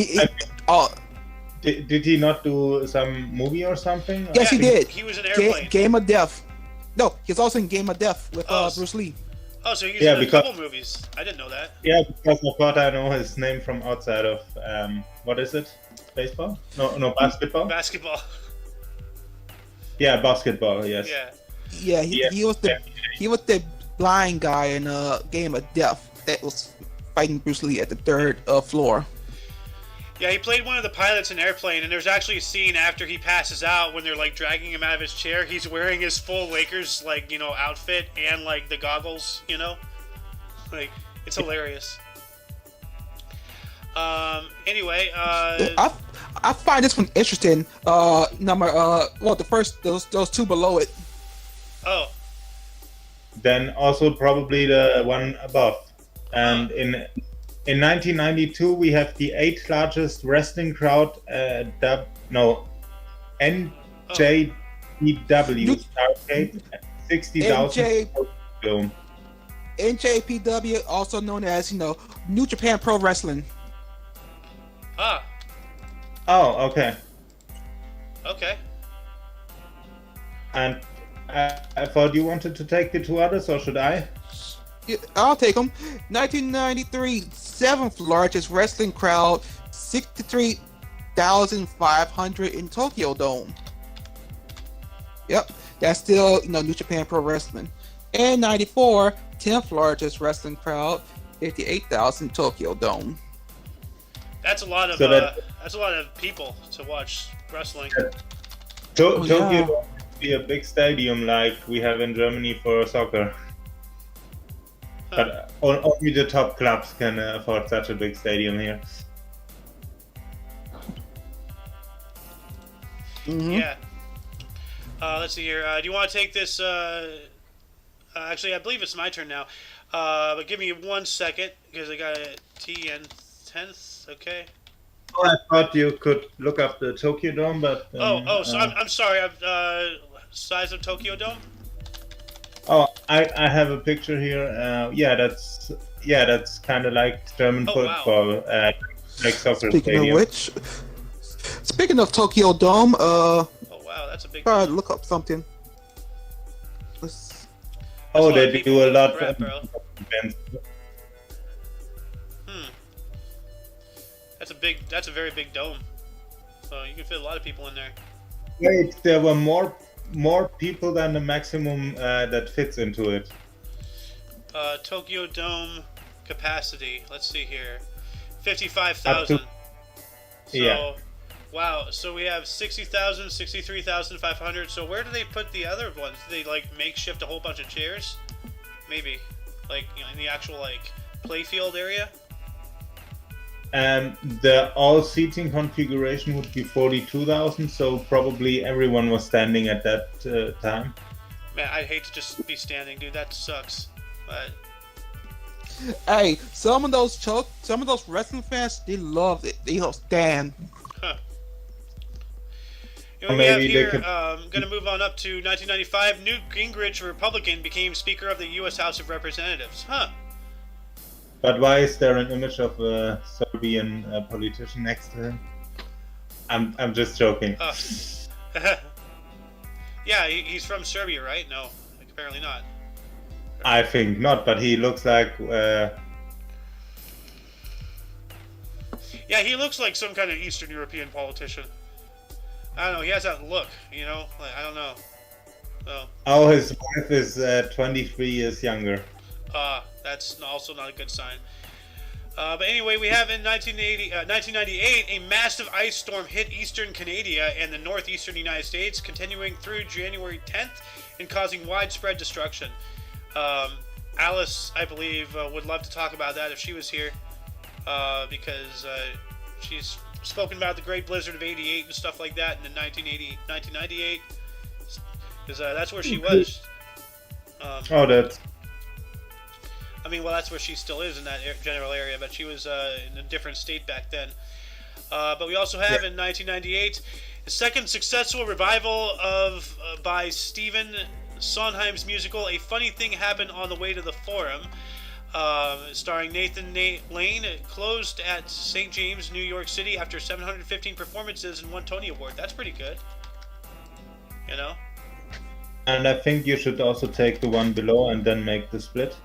did he not do some movie or something? Yes, he did. He was in Airplane. Game of Death. No, he's also in Game of Death with Bruce Lee. Oh, so he's in a couple movies. I didn't know that. Yeah, because I thought I know his name from outside of what is it? Baseball? No, basketball. Basketball. Yeah, basketball. Yes. Yeah. Yeah, he was the blind guy in Game of Death that was fighting Bruce Lee at the third floor. Yeah, he played one of the pilots in Airplane, and there's actually a scene after he passes out when they're like dragging him out of his chair. He's wearing his full Lakers outfit and like the goggles, like it's hilarious. Anyway, I find this one interesting. Those two below it. Oh. Then also probably the one above. And in 1992, we have the 8th largest wrestling crowd, NJPW Starcade, 60,000. NJPW, also known as New Japan Pro Wrestling. Ah. Oh, okay. Okay. And I thought you wanted to take the two others, or should I? Yeah, I'll take them. 1993, 7th largest wrestling crowd, 63,500 in Tokyo Dome. Yep, that's still New Japan Pro Wrestling. And 94, 10th largest wrestling crowd, 58,000 Tokyo Dome. That's a lot of that's a lot of people to watch wrestling. Tokyo Dome would be a big stadium like we have in Germany for soccer. But only the top clubs can afford such a big stadium here. Mm-hmm. Yeah. Let's see here. Do you want to take this? Actually, I believe it's my turn now. But give me 1 second because I got a T and 10th. Okay. Oh, I thought you could look up the Tokyo Dome, but. So I'm sorry. Size of Tokyo Dome. Oh, I have a picture here. Yeah, that's yeah, that's kind of like German football, like soccer stadium. Speaking of Tokyo Dome, oh wow, that's a big. Look up something. They do a lot of events. That's a very big dome. So you can fit a lot of people in there. Wait, there were more people than the maximum that fits into it. Tokyo Dome capacity. Let's see here, 55,000. So, yeah. Wow. So we have 60,000, 63,500. So where do they put the other ones? Do they like makeshift a whole bunch of chairs? Maybe, like in the actual like playfield area. The all seating configuration would be 42,000. So probably everyone was standing at that time. Man, I'd hate to just be standing, dude. That sucks. But hey, some of those wrestling fans, they love it. They don't stand. Huh. You know, we have here, going to move on up to 1995. Newt Gingrich, a Republican, became Speaker of the U.S. House of Representatives. Huh. But why is there an image of a Serbian politician next to him? I'm just joking. Yeah, he's from Serbia, right? No, like, apparently not. I think not, but he looks like... Yeah, he looks like some kind of Eastern European politician. I don't know, he has that look, you know? Like, I don't know. So. Oh, his wife is 23 years younger. That's also not a good sign. But anyway, we have in 1998, a massive ice storm hit eastern Canada and the northeastern United States, continuing through January 10th and causing widespread destruction. Alice, I believe, would love to talk about that if she was here, because she's spoken about the Great Blizzard of '88 and stuff like that in the 1998, because that's where she was. I mean, well, that's where she still is in that general area, but she was in a different state back then. But we also have in 1998 the second successful revival of by Stephen Sondheim's musical A Funny Thing Happened on the Way to the Forum, starring Nathan Lane. It closed at St. James, New York City after 715 performances and 1 Tony Award. That's pretty good. You know? And I think you should also take the one below and then make the split.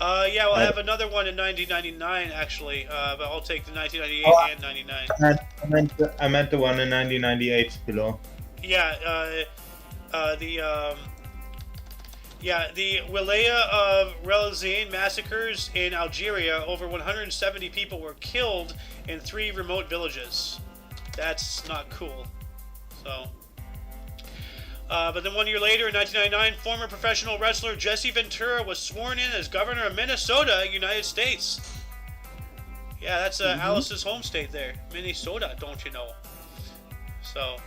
Yeah, we'll have another one in 1999, actually, but I'll take the 1998 and 99. I meant the one in 1998 below. Yeah, the Wilaya of Relazine massacres in Algeria. Over 170 people were killed in 3 remote villages. That's not cool. So... but then 1 year later, in 1999, former professional wrestler Jesse Ventura was sworn in as governor of Minnesota, United States. Yeah, that's Alice's home state there. Minnesota, don't you know? So,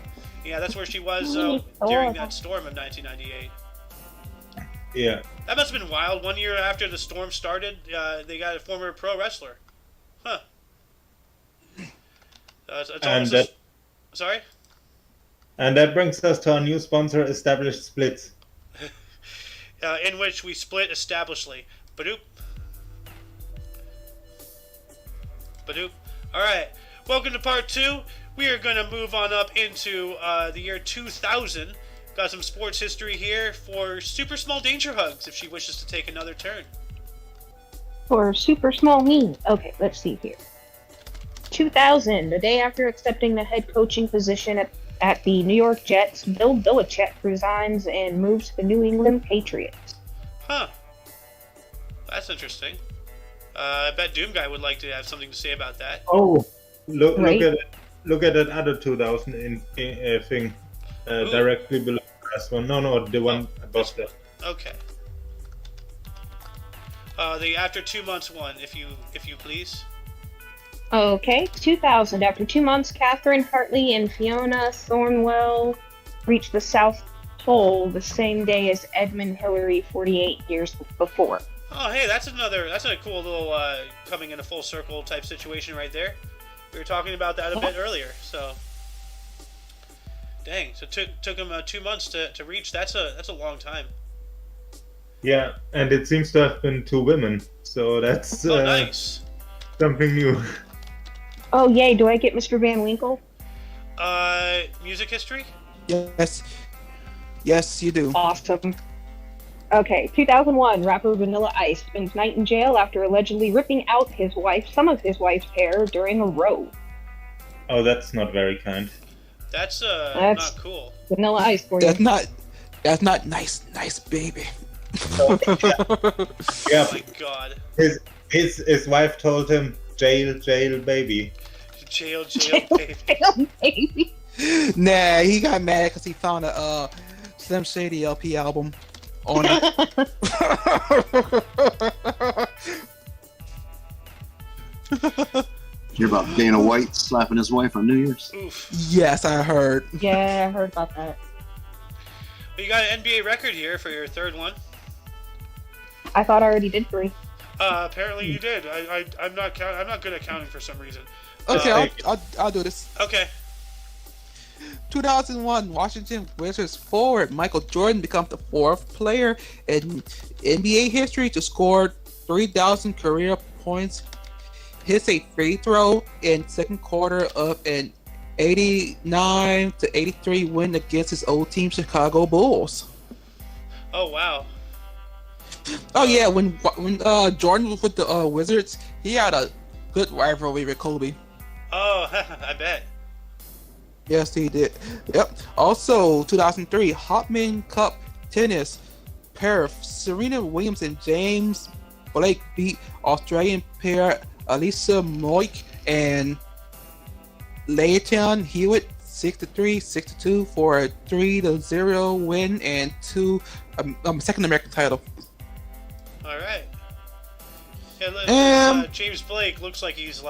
yeah, that's where she was during that storm of 1998. Yeah. That must have been wild. 1 year after the storm started, they got a former pro wrestler. Huh. Sorry? And that brings us to our new sponsor, Established Splits. In which we split establishly. Badoop. Badoop. Alright, welcome to part 2. We are going to move on up into the year 2000. Got some sports history here for Super Small Danger Hugs, if she wishes to take another turn. For Super Small Me. Okay, let's see here. 2000, the day after accepting the head coaching position at the New York Jets, Bill Belichick resigns and moves to the New England Patriots. Huh. That's interesting. I bet Doom Guy would like to have something to say about that. Oh, look at it. Look at that other 2000 thing directly below the last one. No, the one above that. Okay. The after 2 months one, if you please. Okay, 2000. After 2 months, Catherine Hartley and Fiona Thornwell reached the South Pole the same day as Edmund Hillary 48 years before. Oh, hey, that's a cool little coming in a full circle type situation right there. We were talking about that a bit earlier, so. Dang, so took them 2 months to reach. That's a long time. Yeah, and it seems to have been 2 women. so that's Nice. something new. Oh, yay. Do I get Mr. Van Winkle? Music history? Yes. Yes, you do. Awesome. Okay, 2001, rapper Vanilla Ice spends night in jail after allegedly ripping out some of his wife's hair during a row. Oh, that's not very kind. That's not cool. Vanilla Ice for you. That's not nice, baby. Yeah. Oh my god. His wife told him, jail, baby. Jail, baby. Damn, baby. Nah, he got mad because he found a Slim Shady LP album on it. Hear about Dana White slapping his wife on New Year's? Oof. Yes, I heard. Yeah, I heard about that. Well, you got an NBA record here for your third one. I thought I already did 3. Apparently you did. I'm not good at counting for some reason. Okay, I'll do this. Okay. 2001 Washington Wizards forward Michael Jordan becomes the 4th player in NBA history to score 3,000 career points. Hits a free throw in second quarter of an 89-83 win against his old team Chicago Bulls. Oh wow. Oh yeah, when Jordan was with the Wizards, he had a good rivalry with Kobe. Oh, I bet. Yes, he did. Yep. Also, 2003 Hopman Cup tennis pair of Serena Williams and James Blake beat Australian pair Alisa Moik and Leighton Hewitt 6-3, 6-2 for a 3-0 win and second American title. All right. James Blake looks like he's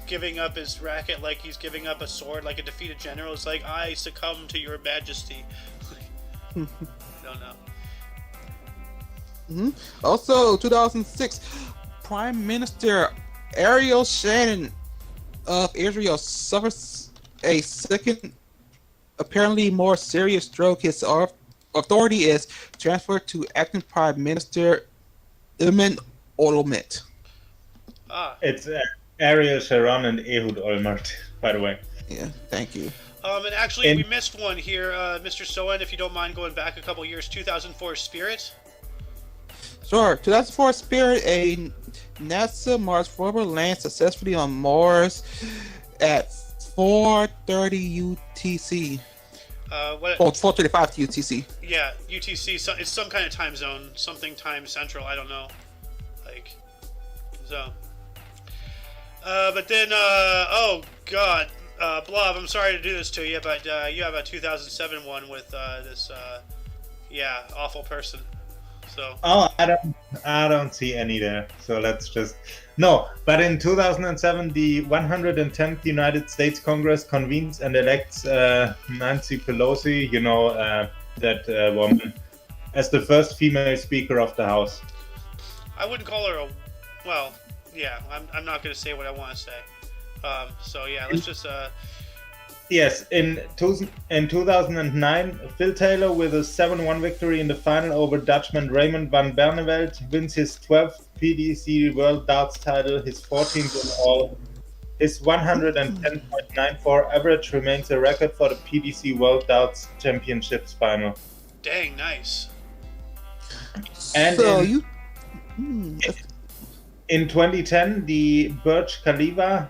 giving up his racket, like he's giving up a sword, like a defeated general. It's like, I succumb to your majesty. I don't know. Mm-hmm. Also, 2006, Prime Minister Ariel Sharon of Israel suffers a second, apparently more serious stroke. His authority is transferred to acting Prime Minister Eamon Olmert. It's Ariel Sharon and Ehud Olmert, by the way. Yeah, thank you. And actually, we missed one here, Mr. Soen, if you don't mind going back a couple years. 2004 Spirit. Sure. 2004 Spirit, a NASA Mars rover lands successfully on Mars at 4:30 UTC. 4:35 UTC. Yeah, UTC. So it's some kind of time zone, something time central. I don't know. But then, oh god, Blob, I'm sorry to do this to you, but you have a 2007 one with this, awful person. So. Oh, I don't see any there. So let's just no. But in 2007, the 110th United States Congress convenes and elects Nancy Pelosi, that woman, as the first female Speaker of the House. I wouldn't call her I'm not going to say what I want to say. Let's just. Yes, in 2009, Phil Taylor with a 7-1 victory in the final over Dutchman Raymond van Barneveld wins his 12th PDC World Darts title, his 14th in all. His 110.94 average remains a record for the PDC World Darts Championships final. Dang, nice. And in 2010, the Burj Khalifa,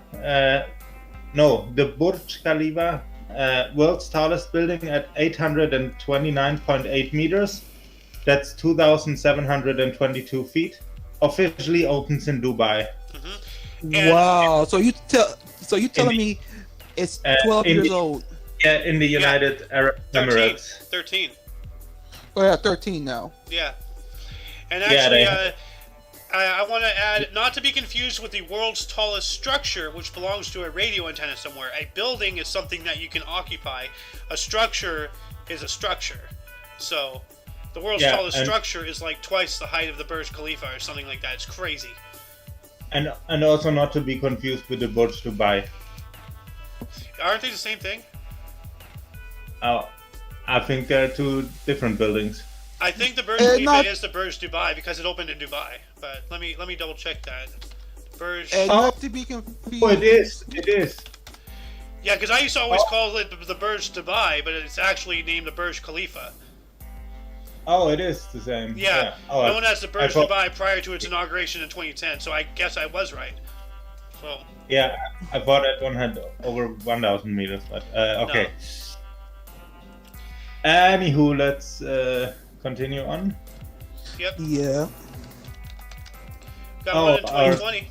world's tallest building at 829.8 meters, that's 2,722 feet, officially opens in Dubai. Mm-hmm. Wow! So you telling me it's 12 years old? Yeah, in the United Arab Emirates. 13. Oh yeah, 13 now. Yeah, and actually, I want to add, not to be confused with the world's tallest structure, which belongs to a radio antenna somewhere. A building is something that you can occupy. A structure is a structure. So, the world's tallest structure is like twice the height of the Burj Khalifa or something like that. It's crazy. And also not to be confused with the Burj Dubai. Aren't they the same thing? I think they're two different buildings. I think the Burj Khalifa is the Burj Dubai because it opened in Dubai. But let me double check that. Burj. And not to be confused. Oh, it is. It is. Yeah, because I used to always call it the Burj Dubai, but it's actually named the Burj Khalifa. Oh, it is the same. Yeah. Oh, known as the Burj Dubai prior to its inauguration in 2010. So I guess I was right. So. Yeah, I thought that one had over 1,000 meters, but okay. No. Anywho, let's continue on. Yep. Yeah. Got one in 2020.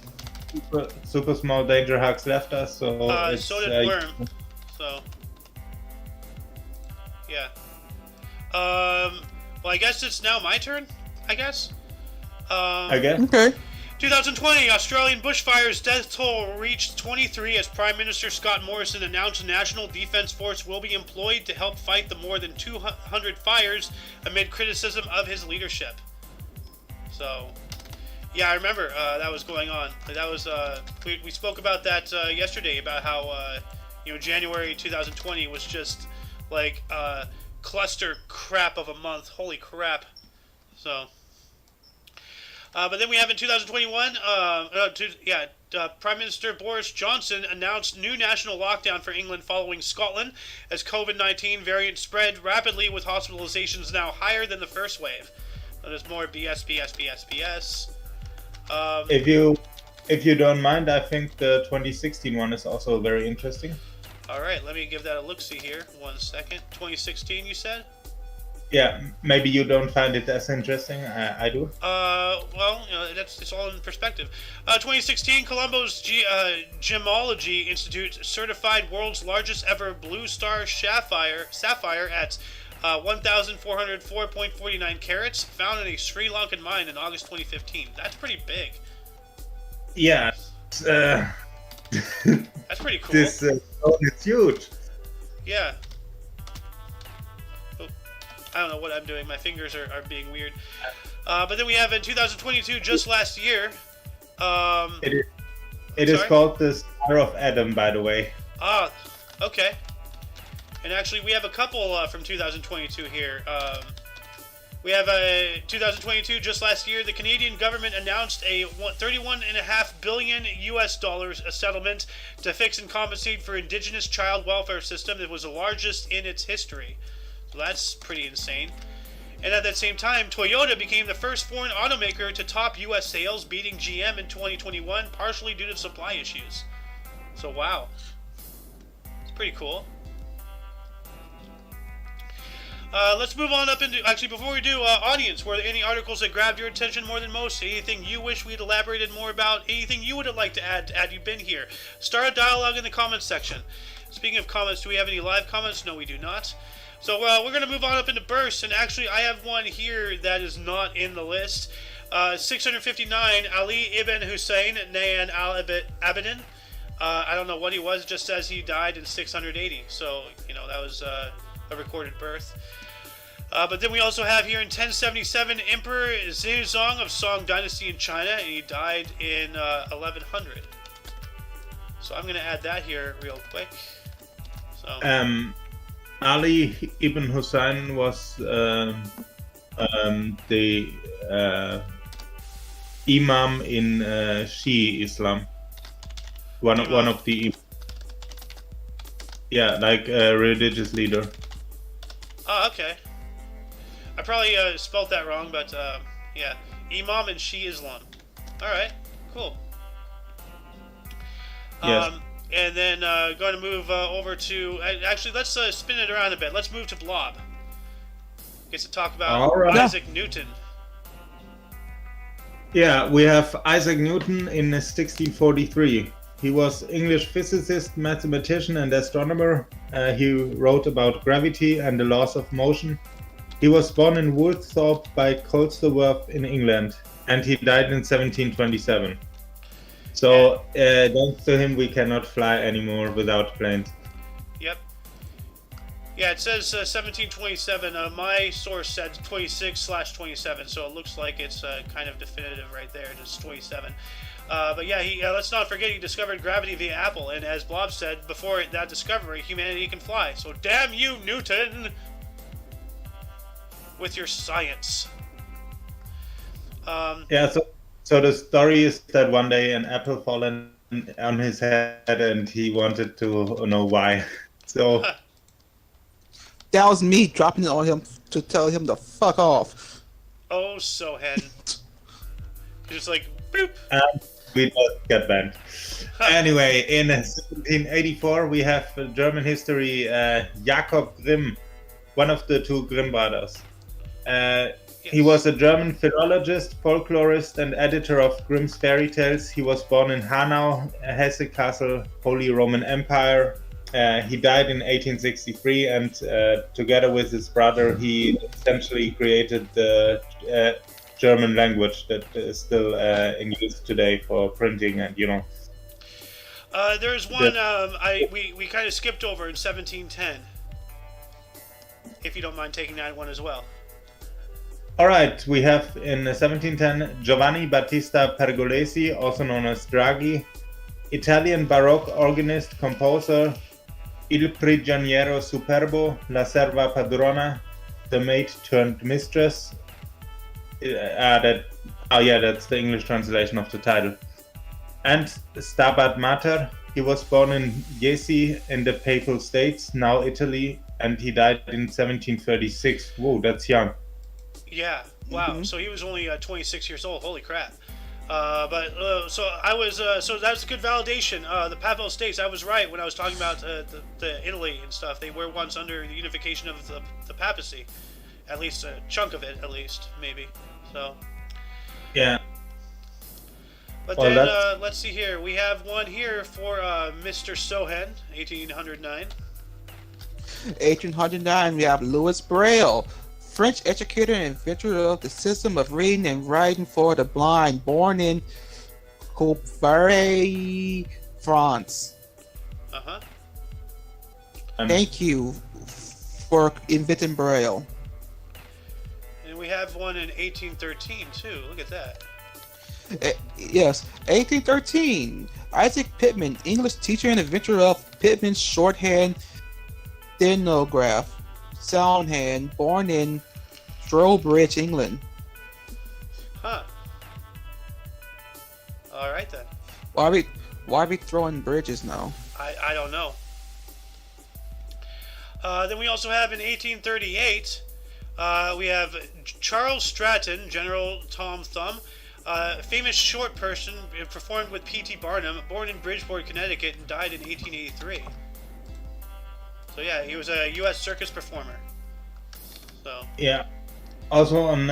Super small danger hugs left us, so so did Worm. So yeah. Well, I guess it's now my turn. I guess. Okay. 2020, Australian bushfires death toll reached 23 as Prime Minister Scott Morrison announced a National Defence Force will be employed to help fight the more than 200 fires amid criticism of his leadership. So, yeah, I remember that was going on. That was we spoke about that yesterday about how January 2020 was just like cluster crap of a month. Holy crap! So. But then we have in 2021, Prime Minister Boris Johnson announced new national lockdown for England following Scotland as COVID-19 variant spread rapidly with hospitalizations now higher than the first wave. So there's more BS. If you don't mind, I think the 2016 one is also very interesting. All right, let me give that a look-see here. 1 second. 2016, you said? Yeah, maybe you don't find it as interesting. I do. Well, it's all in perspective. 2016, Colombo's Gemology Institute certified world's largest ever blue star sapphire at 1,404.49 carats, found in a Sri Lankan mine in August 2015. That's pretty big. Yeah. That's pretty cool. This stone is huge. Yeah. I don't know what I'm doing. My fingers are being weird. But then we have in 2022, just last year. It is called the Star of Adam, by the way. Ah, okay. And actually, we have a couple from 2022 here. We have 2022, just last year, the Canadian government announced a $31.5 billion a settlement to fix and compensate for Indigenous child welfare system that was the largest in its history. So that's pretty insane. And at that same time, Toyota became the first foreign automaker to top U.S. sales, beating GM in 2021, partially due to supply issues. So wow. It's pretty cool. Let's move on up into... Actually, before we do, audience, were there any articles that grabbed your attention more than most? Anything you wish we'd elaborated more about? Anything you would have liked to add had you been here? Start a dialogue in the comments section. Speaking of comments, do we have any live comments? No, we do not. So we're going to move on up into bursts, and actually I have one here that is not in the list. 659, Ali ibn Hussein Nayan al-Abidin. I don't know what he was, it just says he died in 680. So, that was a recorded birth. But then we also have here in 1077, Emperor Zhezong of Song Dynasty in China, and he died in 1100. So I'm going to add that here real quick. So. Ali ibn Hussein was the Imam in Shia Islam. One of the... Yeah, like a religious leader. Oh, okay. I probably spelled that wrong, but yeah. Imam in Shia Islam. Alright, cool. Yes. And then going to move over to... Actually, let's spin it around a bit. Let's move to Blob. Gets to talk about Isaac Newton. Yeah, we have Isaac Newton in 1643. He was English physicist, mathematician, and astronomer. He wrote about gravity and the laws of motion. He was born in Woolsthorpe by Colsterworth in England, and he died in 1727. So, thanks to him, we cannot fly anymore without planes. Yep. Yeah, it says 1727. My source said 26/27, so it looks like it's kind of definitive right there. It's 27. But yeah, let's not forget he discovered gravity via Apple, and as Blob said, before that discovery, humanity can fly. So damn you, Newton! with your science. Yeah, so the story is that one day an apple fallen on his head and he wanted to know why. So that was me dropping it on him to tell him to fuck off. Oh, Sohen. Just like, boop. We just get banned. Anyway, in 1784, we have German history, Jakob Grimm, one of the two Grimm brothers. He was a German philologist, folklorist, and editor of Grimm's fairy tales. He was born in Hanau, Hesse Castle, Holy Roman Empire. He died in 1863, and together with his brother, he essentially created the German language that is still in use today for printing and, There's one we kind of skipped over in 1710. If you don't mind taking that one as well. All right, we have in 1710 Giovanni Battista Pergolesi, also known as Draghi, Italian Baroque organist, composer, Il prigioniero superbo, La serva padrona, the maid turned mistress. That's the English translation of the title. And Stabat Mater, he was born in Jesi in the Papal States, now Italy, and he died in 1736. Whoa, that's young. Yeah, wow. Mm-hmm. So he was only 26 years old. Holy crap. So that's a good validation. The Papal States, I was right when I was talking about the Italy and stuff. They were once under the unification of the papacy. At least a chunk of it, at least, maybe. So. Yeah. But then, let's see here. We have one here for Mr. Sohen, 1809. 1809, we have Louis Braille, French educator and inventor of the system of reading and writing for the blind, born in Coupvray, France. Uh-huh. Thank you for inventing Braille. And we have one in 1813, too. Look at that. Yes, 1813. Isaac Pitman, English teacher and inventor of Pitman's shorthand stenograph, soundhand, born in Trowbridge, England. Huh. All right then. Why are we throwing bridges now? I don't know. Then we also have in 1838, we have Charles Stratton, General Tom Thumb, famous short person, performed with P.T. Barnum, born in Bridgeport, Connecticut, and died in 1883. So yeah, he was a U.S. circus performer. So. Yeah. Also on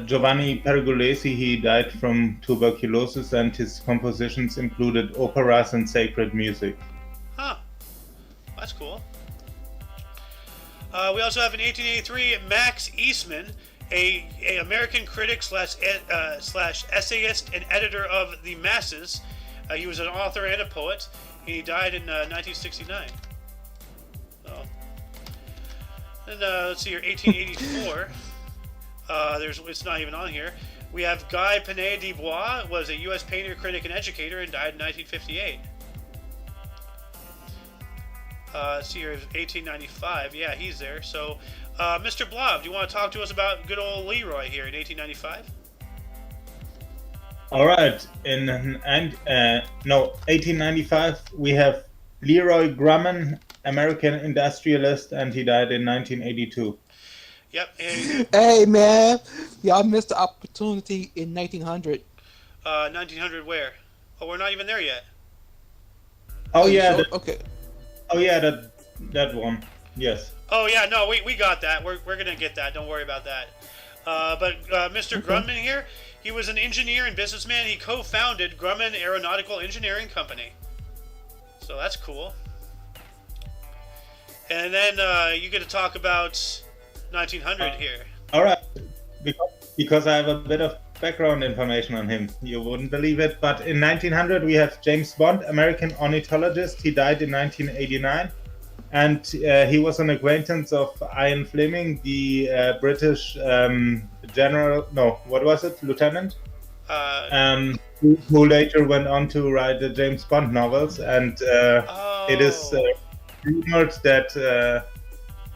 Giovanni Pergolesi, he died from tuberculosis, and his compositions included operas and sacred music. Huh. That's cool. We also have in 1883 Max Eastman, a American critic slash essayist and editor of The Masses. He was an author and a poet. He died in 1969. So. And let's see here, 1884. It's not even on here. We have Guy Penet de Bois, was a U.S. painter, critic, and educator, and died in 1958. Let's see here, 1895. Yeah, he's there. So, Mr. Blob, do you want to talk to us about good old Leroy here in 1895? All right. In 1895, we have Leroy Grumman, American industrialist, and he died in 1982. Yep. Hey, man. Y'all missed the opportunity in 1900. 1900 where? Oh, we're not even there yet. Oh, yeah. Okay. Oh, yeah, that one. Yes. Oh, yeah, no, we got that. We're going to get that. Don't worry about that. But Mr. Grumman here, he was an engineer and businessman. He co-founded Grumman Aeronautical Engineering Company. So that's cool. And then you get to talk about 1900 here. All right. Because I have a bit of background information on him. You wouldn't believe it, but in 1900 we have James Bond, American ornithologist. He died in 1989, and he was an acquaintance of Ian Fleming, the British lieutenant, who later went on to write the James Bond novels. And it is rumored that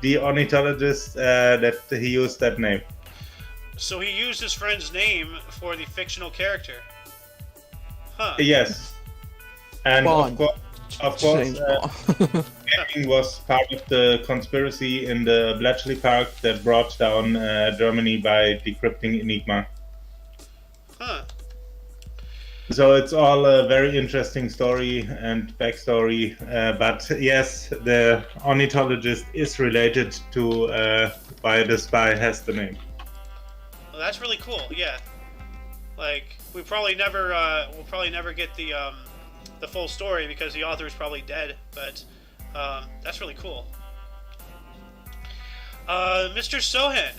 the ornithologist that he used that name. So he used his friend's name for the fictional character. Huh. Yes. And Bond. of course, James Bond. Gaming was part of the conspiracy in the Bletchley Park that brought down Germany by decrypting Enigma. Huh. So it's all a very interesting story and backstory. But yes, the ornithologist is related to why the spy has the name. Well, that's really cool. Yeah. Like we'll probably never get the full story because the author is probably dead. But that's really cool. Mr. Sohan,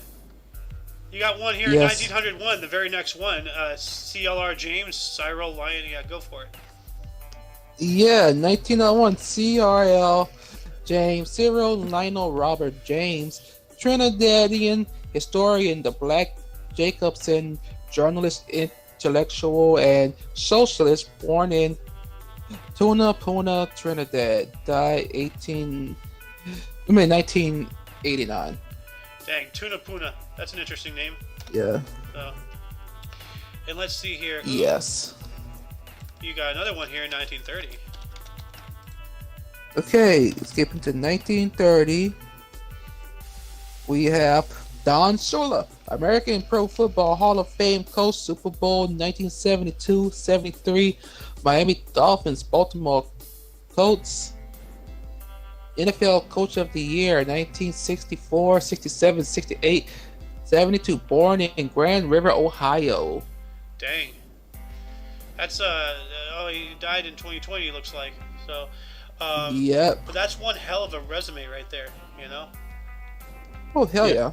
you got one here Yes. in 1901, the very next one. CLR James, Cyril Lyon. Yeah, go for it. Yeah, 1901, CRL James, Cyril Lionel Robert James, Trinidadian historian, the Black Jacobson, journalist, intellectual, and socialist, born in Tunapuna, Trinidad, died 1989. Dang, Tunapuna. That's an interesting name. Yeah. And let's see here. Ooh, Yes. You got another one here in 1930. Okay, skipping to 1930. We have Don Shula, American Pro Football Hall of Fame coach, Super Bowl 1972-73, Miami Dolphins, Baltimore Colts, NFL Coach of the Year 1964, 67, 68, 72, born in Grand River, Ohio. Dang. That's he died in 2020, looks like. So Yep. but that's one hell of a resume right there, you know? Oh, hell yeah.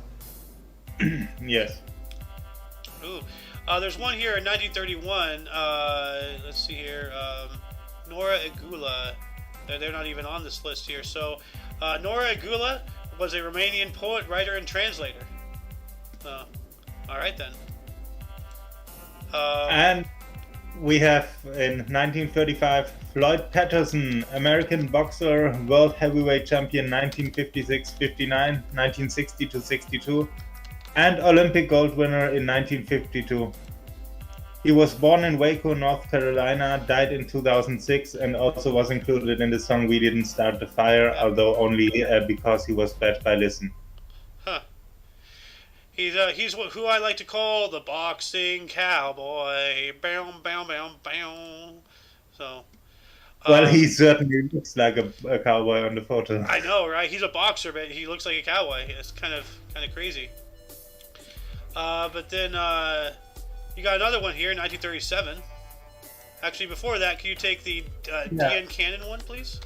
Yes. Ooh. There's one here in 1931. Let's see here. Nora Agula. They're not even on this list here. So, Nora Agula was a Romanian poet, writer, and translator. All right then. And we have in 1935 Floyd Patterson, American boxer, world heavyweight champion 1956-59, 1960-62, and Olympic gold winner in 1952. He was born in Waco, North Carolina, died in 2006, and also was included in the song We Didn't Start the Fire, although only because he was bad by Listen. Huh. He's who I like to call the boxing cowboy. Bow, bow, bow, bow. So. Well, he certainly looks like a cowboy on the photo. I know, right? He's a boxer, but he looks like a cowboy. It's kind of crazy. But then you got another one here, 1937. Actually, before that, can you take the D.N. Cannon one, please?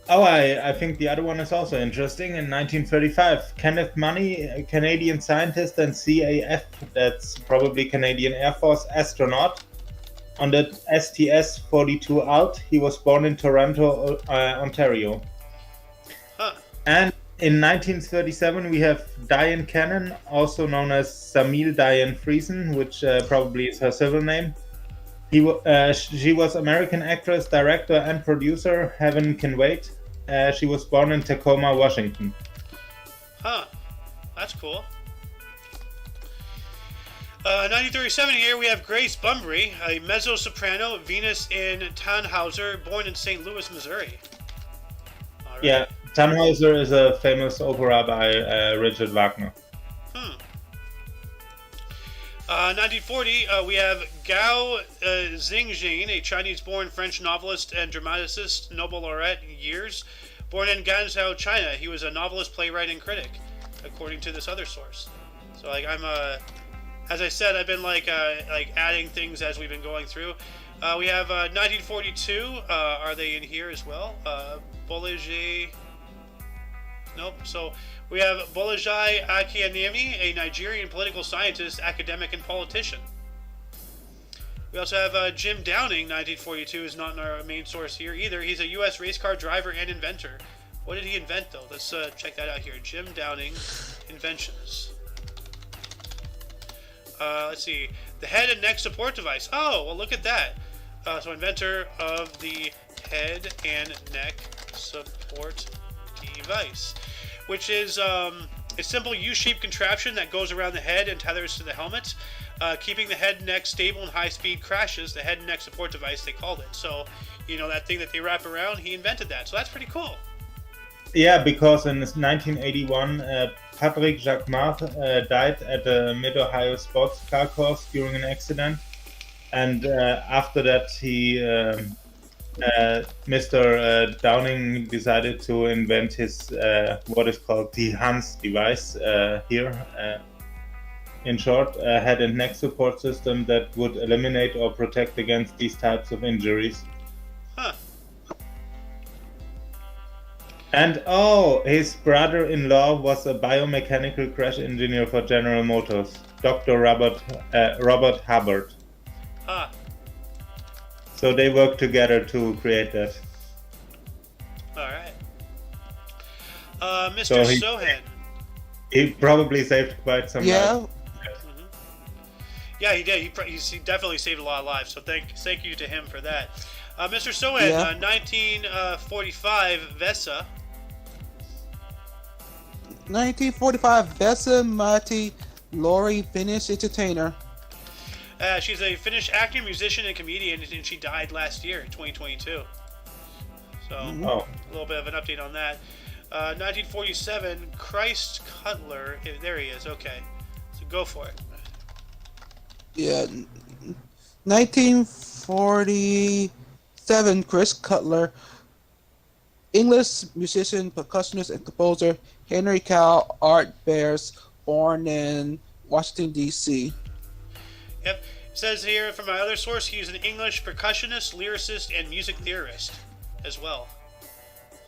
Oh, I think the other one is also interesting. In 1935, Kenneth Money, a Canadian scientist and CAF, that's probably Canadian Air Force astronaut, on the STS-42 Alt. He was born in Toronto, Ontario. Huh. And in 1937, we have Diane Cannon, also known as Samil Diane Friesen, which probably is her civil name. She was American actress, director, and producer. Heaven Can Wait. She was born in Tacoma, Washington. Huh. That's cool. 1937 here, we have Grace Bumbry, a mezzo-soprano, Venus in Tannhauser, born in St. Louis, Missouri. All right. Yeah, Tannhauser is a famous opera by Richard Wagner. 1940, we have Gao Xingjing, a Chinese-born French novelist and dramaticist, Nobel laureate years, born in Ganzhou, China. He was a novelist, playwright, and critic, according to this other source. So, like, as I said, I've been like adding things as we've been going through. We have 1942. Are they in here as well? Bolage. Nope. So we have Bolajai Akianemi, a Nigerian political scientist, academic, and politician. We also have Jim Downing, 1942, is not in our main source here either. He's a U.S. race car driver and inventor. What did he invent, though? Let's check that out here. Jim Downing, inventions. Let's see. The head and neck support device. Oh, well, look at that. So inventor of the head and neck support device, which is a simple U-shaped contraption that goes around the head and tethers to the helmet, keeping the head and neck stable in high-speed crashes. The head and neck support device, they called it. So, that thing that they wrap around, he invented that. So that's pretty cool. Yeah, because in 1981, Patrick Jacquemart died at a Mid-Ohio sports car course during an accident. And after that, Mr. Downing decided to invent his what is called the Hans device here. In short, a head and neck support system that would eliminate or protect against these types of injuries. Huh. And his brother-in-law was a biomechanical crash engineer for General Motors, Dr. Robert Hubbard. Ah. So they worked together to create that. All right. Mr. Sohan. He probably saved quite some lives. Yeah, he did. He definitely saved a lot of lives. So thank you to him for that. Mr. Sohan, 1945 Vesa. 1945 Vesa Matti Lori, Finnish entertainer. She's a Finnish actor, musician, and comedian, and she died last year, 2022. So, a little bit of an update on that. 1947, Christ Cutler. There he is. Okay, so go for it. Yeah, 1947, Chris Cutler, English musician, percussionist, and composer. Henry Cow Art Bears, born in Washington, D.C. Yep. It says here from my other source, he's an English percussionist, lyricist, and music theorist as well.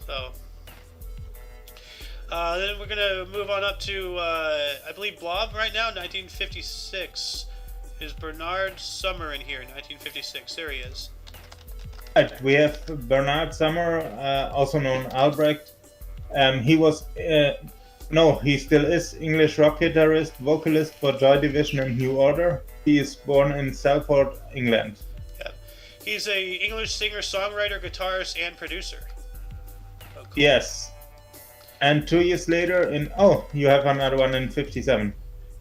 So, then we're going to move on up to, I believe, Blob right now, 1956. Is Bernard Summer in here, 1956. There he is. Right, we have Bernard Summer, also known Albrecht. He was, he still is English rock guitarist, vocalist for Joy Division and New Order. He is born in Salford, England. Yeah. He's a English singer, songwriter, guitarist, and producer. Oh, cool. Yes. And 2 years later, you have another one in 57.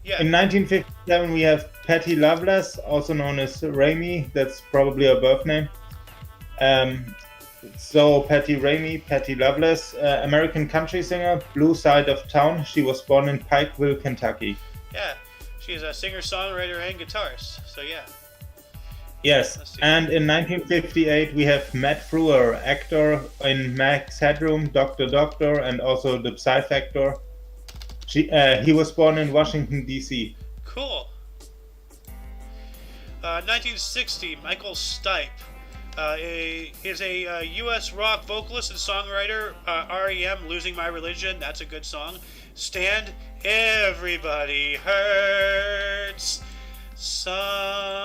Yeah. In 1957, we have Patty Loveless, also known as Ramey. That's probably her birth name. So Patty Loveless, American country singer, Blue Side of Town. She was born in Pikeville, Kentucky. Yeah, she's a singer, songwriter, and guitarist. So yeah. Yes, and in 1958 we have Matt Frewer, actor in Max Headroom, Doctor, and also The Psy Factor. He was born in Washington, D.C. Cool. 1960, Michael Stipe. He's a U.S. rock vocalist and songwriter. REM, Losing My Religion, that's a good song. Stand, Everybody Hurts Sometimes.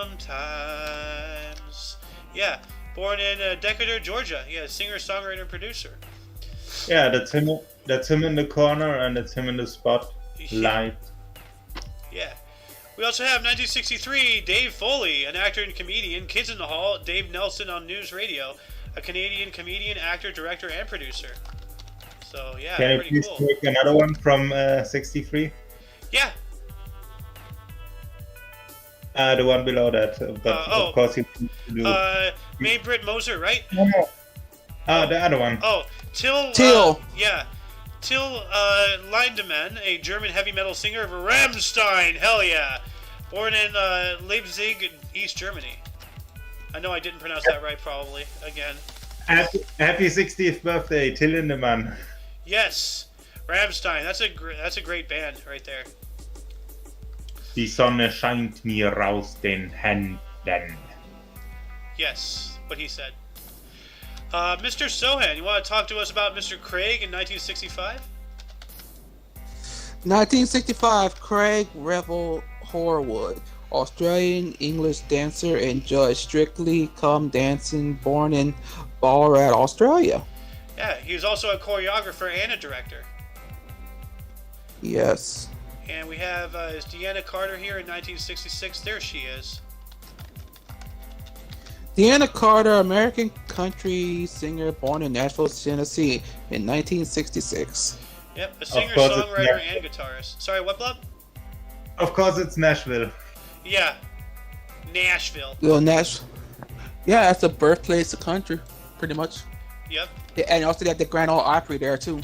Yeah, born in Decatur, Georgia. Yeah, singer, songwriter, producer. Yeah, that's him. That's him in the corner, and that's him in the spotlight. Yeah. We also have 1963, Dave Foley, an actor and comedian. Kids in the Hall, Dave Nelson on News Radio, a Canadian comedian, actor, director, and producer. So, yeah, Can pretty you please cool. take another one from 63? Yeah. The one below that. But of course you can do... May Britt Moser, right? No. The other one. Oh, Till. Till Lindemann, a German heavy metal singer of Rammstein. Hell yeah. Born in Leipzig, East Germany. I know I didn't pronounce that right, probably. Again. Happy 60th birthday, Till Lindemann. Yes. Rammstein. That's a great band right there. Die Sonne scheint mir aus den Händen. Yes, what he said. Mr. Sohan, you want to talk to us about Mr. Craig in 1965? 1965, Craig Revel Horwood, Australian English dancer and judge, Strictly Come Dancing, born in Ballarat, Australia. Yeah, he was also a choreographer and a director. Yes. And we have is Deanna Carter here in 1966. There she is. Deanna Carter, American country singer, born in Nashville, Tennessee, in 1966. Yep, a Of singer, course it's songwriter, Nashville. and guitarist. Sorry, what, Blob? Of course, it's Nashville. Yeah, Nashville. Well, yeah, that's the birthplace of country, pretty much. Yep. Yeah, and also they have the Grand Ole Opry there too.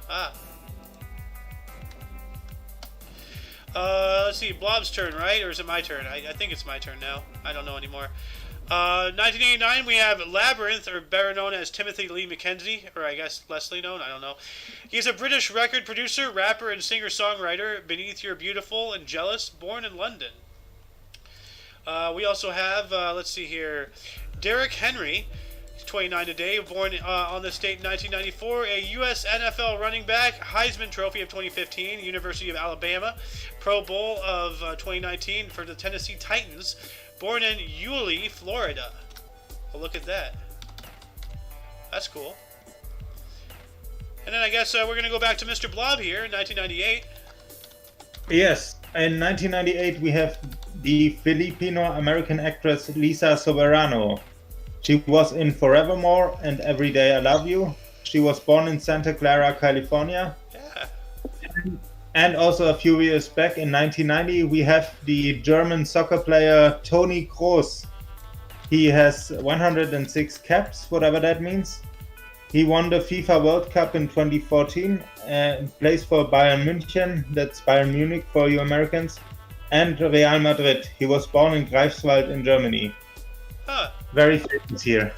Ah. Let's see, Blob's turn, right? Or is it my turn? I think it's my turn now. I don't know anymore. 1989, we have Labyrinth, or better known as Timothy Lee McKenzie, or I guess Leslie known, I don't know. He's a British record producer, rapper, and singer-songwriter, Beneath You're Beautiful and Jealous, born in London. We also have, let's see here, Derrick Henry, 29 today, born on this date in 1994, a U.S. NFL running back, Heisman Trophy of 2015, University of Alabama, Pro Bowl of 2019 for the Tennessee Titans, born in Yulee, Florida. Well, look at that. That's cool. And then I guess we're going to go back to Mr. Blob here in 1998. Yes, in 1998 we have the Filipino-American actress Lisa Soberano. She was in Forevermore and Every Day I Love You. She was born in Santa Clara, California. Yeah. And also a few years back in 1990 we have the German soccer player Toni Kroos. He has 106 caps, whatever that means. He won the FIFA World Cup in 2014 and plays for Bayern München, that's Bayern Munich for you Americans, and Real Madrid. He was born in Greifswald in Germany. Huh. Very famous here.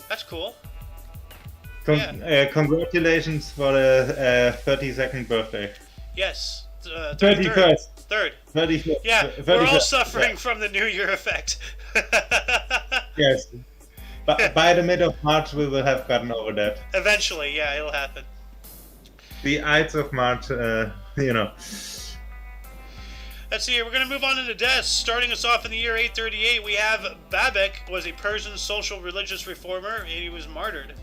That's cool. Congratulations for the 32nd birthday. Yes. 31st. Third. 31st. Yeah, 31st. we're all suffering from the New Year effect. Yes. But by the mid of March, we will have gotten over that. Eventually, yeah, it'll happen. The Ides of March, you know. Let's see here. We're going to move on to the deaths. Starting us off in the year 838, we have Babek was a Persian social religious reformer, and he was martyred.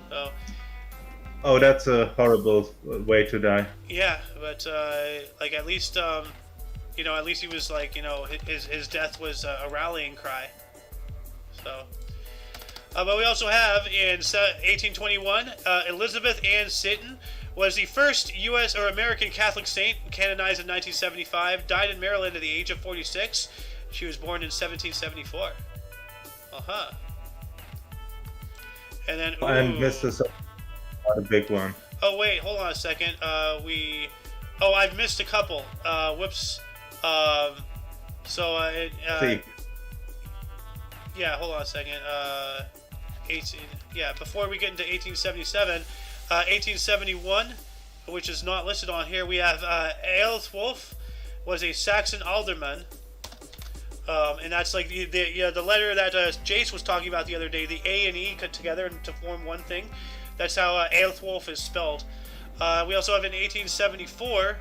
So, Oh, that's a horrible way to die. yeah, but like at least you know, at least he was like, you know, his death was a rallying cry. So, but we also have in 1821 Elizabeth Ann Seton was the first U.S. or American Catholic saint, canonized in 1975. Died in Maryland at the age of 46. She was born in 1774. Uh-huh. And then And Mr. So, not a big one. Oh wait, hold on a second. I've missed a couple. Whoops. See. Yeah, hold on a second. 18. Yeah, before we get into 1877, 1871, which is not listed on here, we have Aelfwulf was a Saxon alderman. And that's like the letter that Jace was talking about the other day. The A and E cut together to form one thing. That's how Aelfwulf is spelled. We also have in 1874,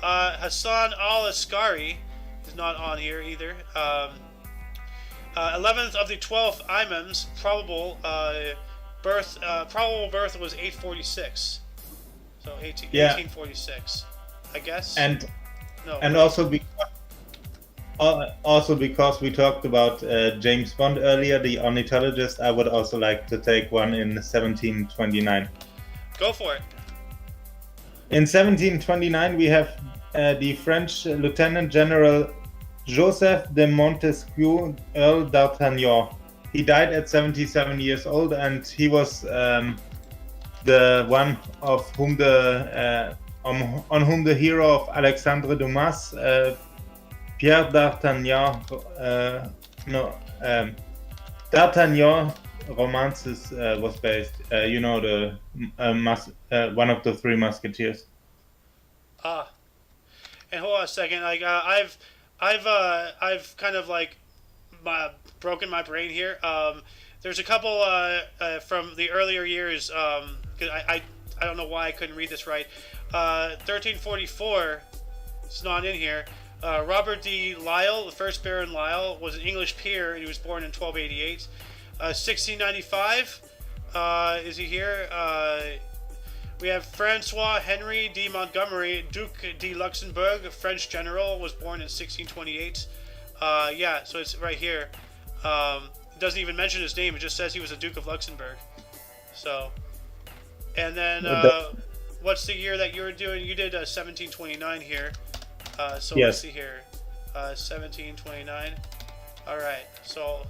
Hassan al-Askari is not on here either. 11th of the 12th imams, probable birth was 846. So 1846, I guess. And no. And also because we talked about James Bond earlier, the ornithologist, I would also like to take one in 1729. Go for it. In 1729, we have the French Lieutenant General Joseph de Montesquieu, Earl d'Artagnan. He died at 77 years old, and he was the one of whom on whom the hero of Alexandre Dumas, Pierre d'Artagnan, D'Artagnan romances was based. You know, the one of the Three Musketeers. Ah, and hold on a second. Like I've kind of like broken my brain here. There's a couple from the earlier years. 'Cause I don't know why I couldn't read this right. 1344. It's not in here. Robert de Lisle, the first Baron Lisle, was an English peer, and he was born in 1288. 1695, is he here? We have Francois Henry de Montgomery, Duc de Luxembourg, a French general, was born in 1628. Yeah, so it's right here. It doesn't even mention his name. It just says he was a Duke of Luxembourg. So, and then what's the year that you were doing? You did 1729 here. So Yes. let's see here. 1729. All right. So,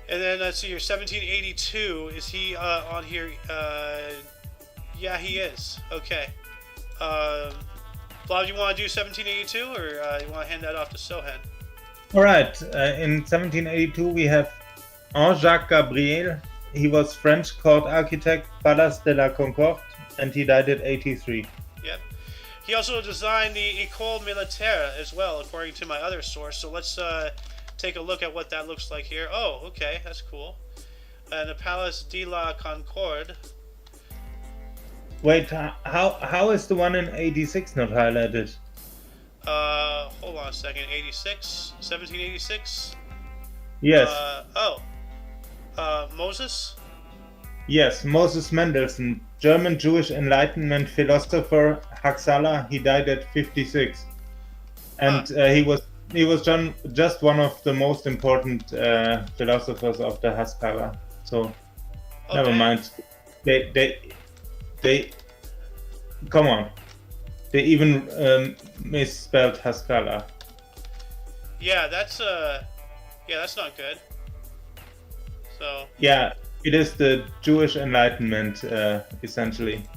and then let's see here. 1782. Is he on here? Yeah, he is. Okay. Bob, you want to do 1782, or you want to hand that off to Sohan? All right. In 1782, we have Jean-Jacques Gabriel. He was French court architect, Palace de la Concorde, and he died at 83. Yep. He also designed the École Militaire as well, according to my other source. So let's take a look at what that looks like here. Oh, okay, that's cool. And the Palace de la Concorde. Wait, how is the one in 86 not highlighted? Hold on a second. 86? 1786? Yes. Moses? Yes, Moses Mendelssohn, German Jewish Enlightenment philosopher, Haskalah. He died at 56, and he was just one of the most important philosophers of the Haskalah. So, Okay. never mind. They come on. They even misspelled Haskalah. Yeah, that's not good. So. Yeah, it is the Jewish Enlightenment, essentially.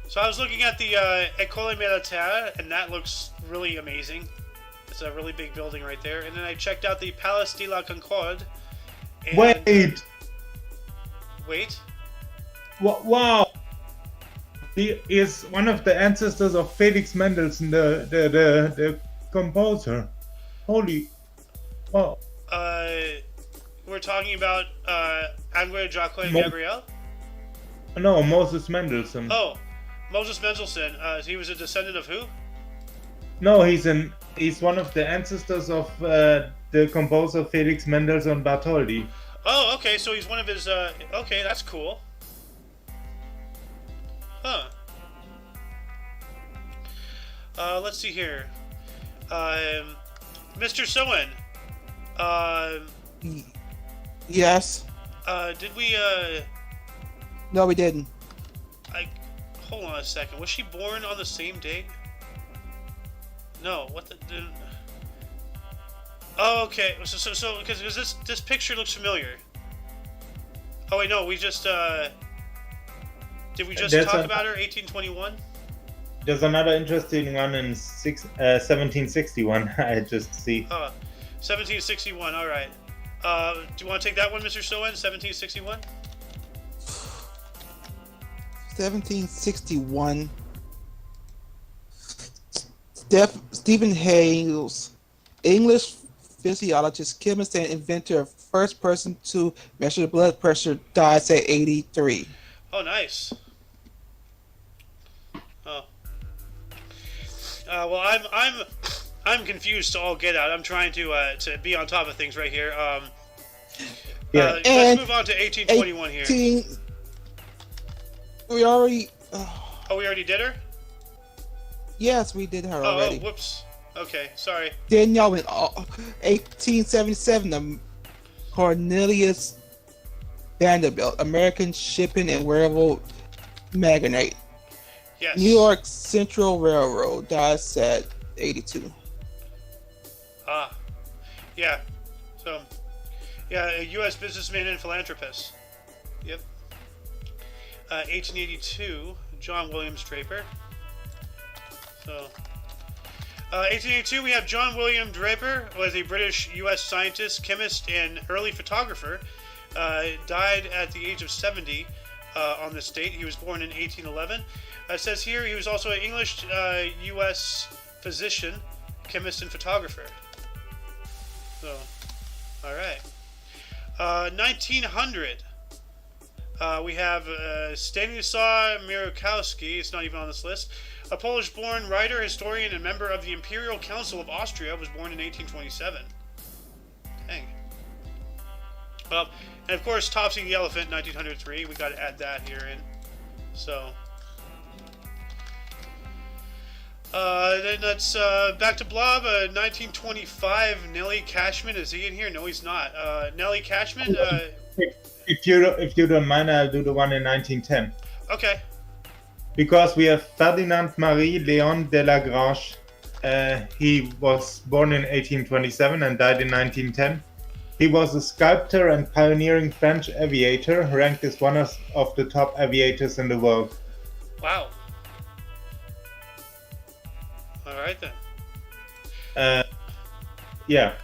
So I was looking at the École Militaire, and that looks really amazing. It's a really big building right there. And then I checked out the Palace de la Concorde. And Wait. Wow! He is one of the ancestors of Felix Mendelssohn, the composer. Holy, wow! We're talking about André Jacques Gabriel. No, Moses Mendelssohn. Oh, Moses Mendelssohn. He was a descendant of who? No, he's one of the ancestors of the composer Felix Mendelssohn Bartholdy. Oh, okay. So he's one of his. Okay, that's cool. Huh. Let's see here. Mr. Soen. Yes. Did we? No, we didn't. Hold on a second. Was she born on the same date? No. What the? Oh, okay. So because this picture looks familiar. Oh wait, no. We just did we just talk about her? 1821. There's another interesting one in 1761. I just see. 1761. All right. Do you want to take that one, Mr. Soen? 1761. 1761. Stephen Hales, English physiologist, chemist, and inventor, first person to measure blood pressure, dies at 83. Oh, nice. Oh. Well, I'm confused to all get out. I'm trying to be on top of things right here. Yeah. Let's move on to 1821 here. We already. Oh, we already did her? Yes, we did her already. Oh, whoops. Okay, sorry. Then y'all went 1877. Cornelius Vanderbilt, American shipping and railroad magnate. Yes. New York Central Railroad, dies at 82. Yeah. So, yeah, a U.S. businessman and philanthropist. Yep. 1882, John Williams Draper. So, 1882, we have John William Draper, was a British U.S. scientist, chemist, and early photographer. Died at the age of 70 on this date. He was born in 1811. It says here he was also an English U.S. physician, chemist, and photographer. So, all right. 1900. We have Stanisław Mirkowski. It's not even on this list. A Polish-born writer, historian, and member of the Imperial Council of Austria, was born in 1827. Dang. Well, and of course, Topsy the Elephant, 1903. We got to add that here in. So. Then let's back to Blob. 1925. Nellie Cashman, is he in here? No, he's not. Nellie Cashman. If you don't mind, I'll do the one in 1910. Okay. Because we have Ferdinand Marie Léon de Lagrange. He was born in 1827 and died in 1910. He was a sculptor and pioneering French aviator, ranked as one of the top aviators in the world. Wow. All right then. Yeah.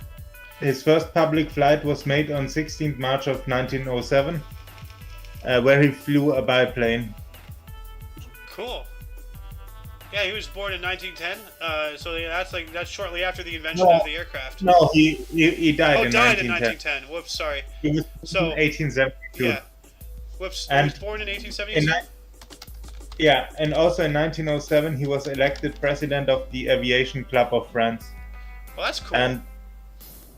His first public flight was made on 16th March of 1907, where he flew a biplane. Cool. Yeah, he was born in 1910. So that's shortly after the invention of the aircraft. No, he died in 1910. Oh, died in 1910. Whoops, sorry. He was So, in 1872. Yeah. Whoops. He was born in 1872. Yeah, and also in 1907 he was elected president of the Aviation Club of France. Well, that's cool. And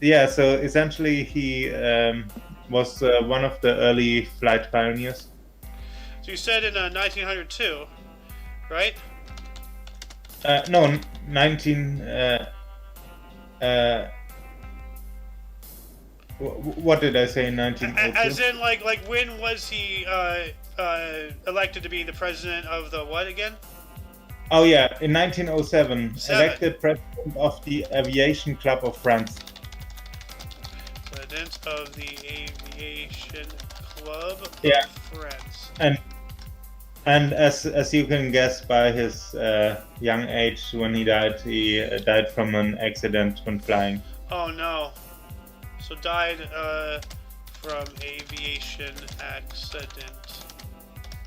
yeah, so essentially he was one of the early flight pioneers. So you said in 1902, right? No, 19. What did I say in 1902? As in, like when was he elected to be the president of the what again? Oh yeah, in 1907, elected president of the Aviation Club of France. President of the Aviation Club of France. And as you can guess by his young age when he died from an accident when flying. Oh no. So died from aviation accident.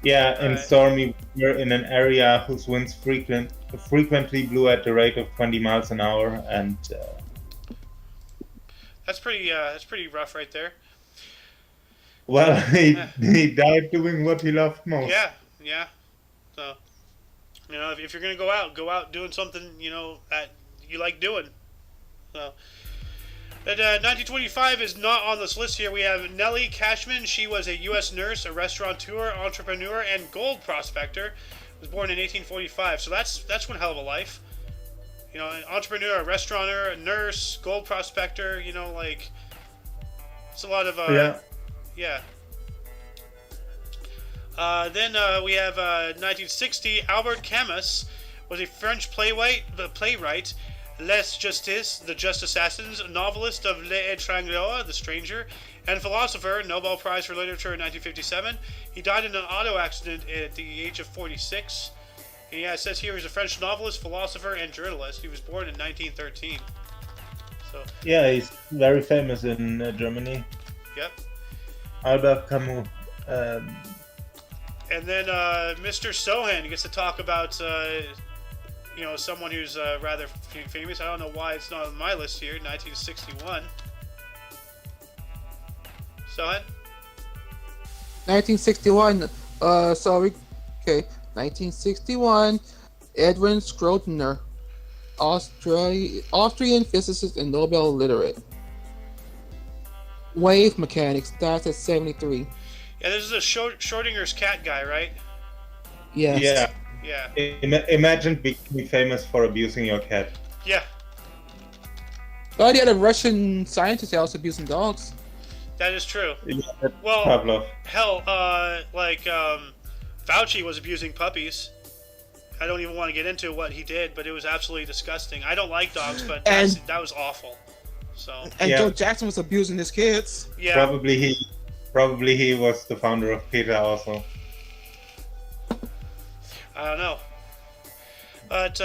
Yeah, in stormy weather in an area whose winds frequently blew at the rate of 20 miles an hour, and that's pretty rough right there. Well, he died doing what he loved most. Yeah. So, if you're gonna go out doing something that you like doing. So. And 1925 is not on this list here. We have Nellie Cashman. She was a U.S. nurse, a restaurateur, entrepreneur, and gold prospector. Was born in 1845. So that's one hell of a life. An entrepreneur, a restaurateur, a nurse, gold prospector. It's a lot of yeah. Then we have 1960. Albert Camus was a French playwright. Les Justices, The Just Assassins, novelist of Les Étrangers, The Stranger, and philosopher, Nobel Prize for Literature in 1957. He died in an auto accident at the age of 46. And it says here he's a French novelist, philosopher, and journalist. He was born in 1913. So. Yeah, he's very famous in Germany. Yep. Albert Camus. And then Mr. Sohan gets to talk about someone who's rather famous. I don't know why it's not on my list here. 1961. Sohan? 1961. 1961. Edwin Schrödinger, Austrian physicist and Nobel laureate. Wave mechanics starts at 73. Yeah, this is a Schrodinger's cat guy, right? Yes. Yeah. Yeah. Imagine being famous for abusing your cat. Yeah. Oh, the other Russian scientists are also abusing dogs. That is true. Yeah, well, Pavlov. Hell, Fauci was abusing puppies. I don't even want to get into what he did, but it was absolutely disgusting. I don't like dogs, but that was awful. So. And Joe Jackson was abusing his kids. Yeah. Probably he was the founder of PETA also. I don't know. But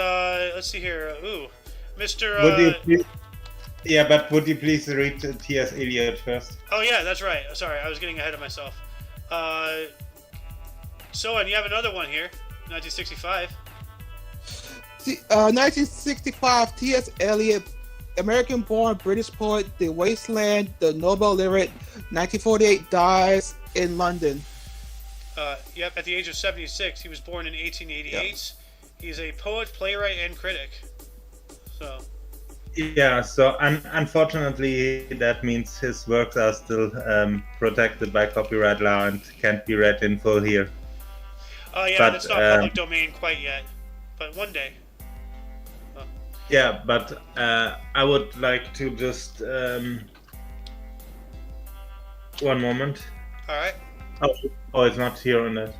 let's see here. Ooh, Mr. Would you please read T.S. Eliot first? Oh yeah, that's right. Sorry, I was getting ahead of myself. And you have another one here, 1965. 1965, T.S. Eliot, American-born British poet, The Wasteland, the Nobel laureate. 1948, dies in London. Yep, at the age of 76. He was born in 1888. Yep. He's a poet, playwright, and critic. So. Yeah, so unfortunately that means his works are still protected by copyright law and can't be read in full here. Oh yeah, but, that's not public domain quite yet, but one day. Yeah, but I would like to just one moment. All right. Oh, it's not here on that.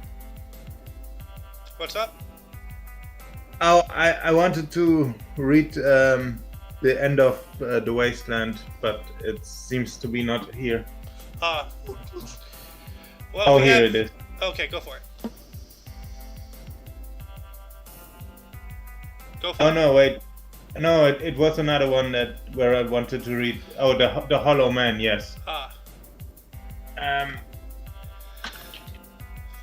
What's up? Oh, I wanted to read the end of the Wasteland, but it seems to be not here. Well, oh, here it is. Okay, go for it. Go for Oh it. no, wait. No, it was another one where I wanted to read. Oh, the Hollow Man. Yes.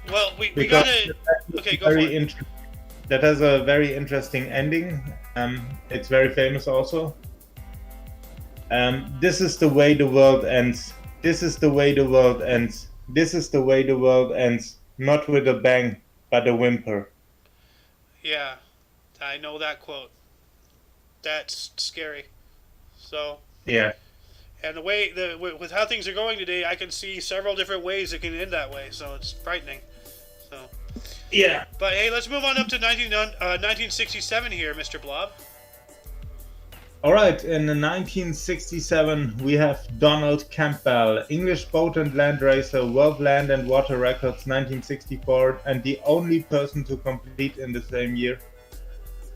Well, we gotta. Okay, go for it. That has a very interesting ending. It's very famous also. This is the way the world ends. This is the way the world ends. This is the way the world ends. Not with a bang, but a whimper. Yeah, I know that quote. That's scary. So. Yeah. And with how things are going today, I can see several different ways it can end that way. So it's frightening. So. Yeah. But hey, let's move on up to 1967 here, Mr. Blob. All right, in 1967, we have Donald Campbell, English boat and land racer, World Land and Water Records 1964, and the only person to complete in the same year.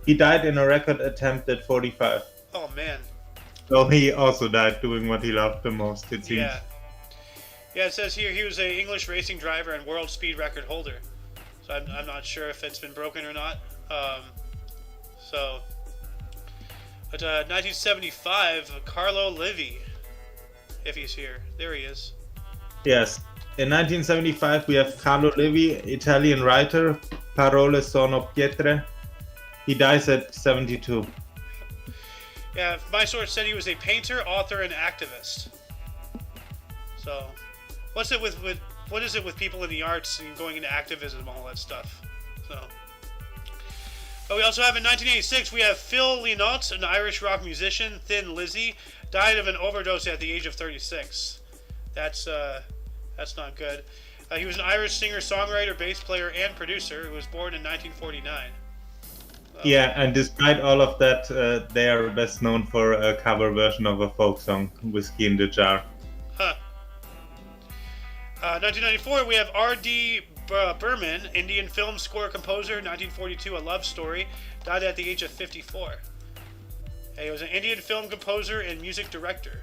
He died in a record attempt at 45. Oh, man. So he also died doing what he loved the most, it seems. Yeah. Yeah, it says here he was an English racing driver and world speed record holder. So I'm not sure if it's been broken or not. But 1975, Carlo Livi, if he's here. There he is. Yes. In 1975, we have Carlo Livi, Italian writer, Parole sono pietre. He dies at 72. Yeah, my source said he was a painter, author, and activist. So, what is it with people in the arts and going into activism and all that stuff? So. But we also have in 1986, we have Phil Lynott, an Irish rock musician. Thin Lizzy died of an overdose at the age of 36. That's not good. He was an Irish singer, songwriter, bass player, and producer who was born in 1949. Yeah, and despite all of that, they are best known for a cover version of a folk song, Whiskey in the Jar. Huh. 1994, we have R.D. Burman, Indian film score composer, 1942, A Love Story, died at the age of 54. He was an Indian film composer and music director.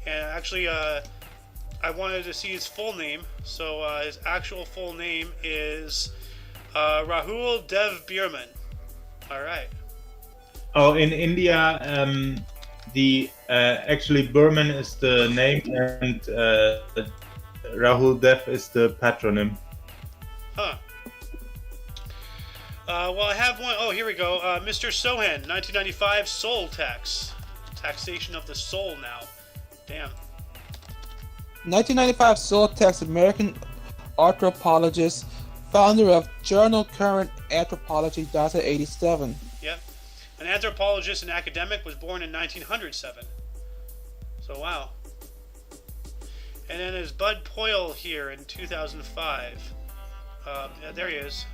And actually, I wanted to see his full name. So his actual full name is Rahul Dev Burman. All right. Oh, in India, actually Burman is the name, and Rahul Dev is the patronym. Huh. Well, I have one. Oh, here we go. Mr. Sohan, 1995, soul tax. Taxation of the soul now. Damn. 1995 soul tax, American anthropologist, founder of Journal Current Anthropology, died at 87. Yep. An anthropologist and academic, was born in 1907. So, wow. And then there's Bud Poyle here in 2005. Yeah, there he is.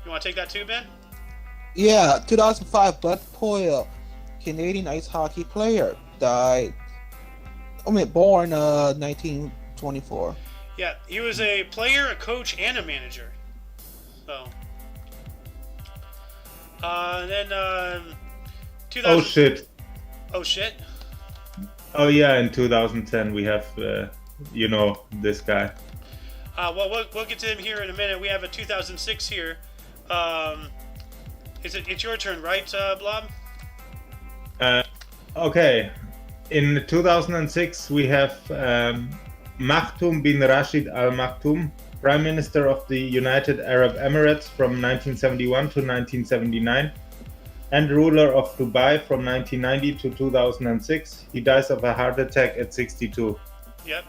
You want to take that too, Ben? Yeah, 2005, Bud Poyle, Canadian ice hockey player, died. Born 1924. Yeah, he was a player, a coach, and a manager. So. Then 2000. Oh shit. Oh shit. Oh yeah, in 2010 we have, this guy. Well, we'll get to him here in a minute. We have a 2006 here. It's your turn, right, Blob? Okay. In 2006 we have Maktoum bin Rashid Al Maktoum, Prime Minister of the United Arab Emirates from 1971 to 1979, and ruler of Dubai from 1990 to 2006. He dies of a heart attack at 62. Yep.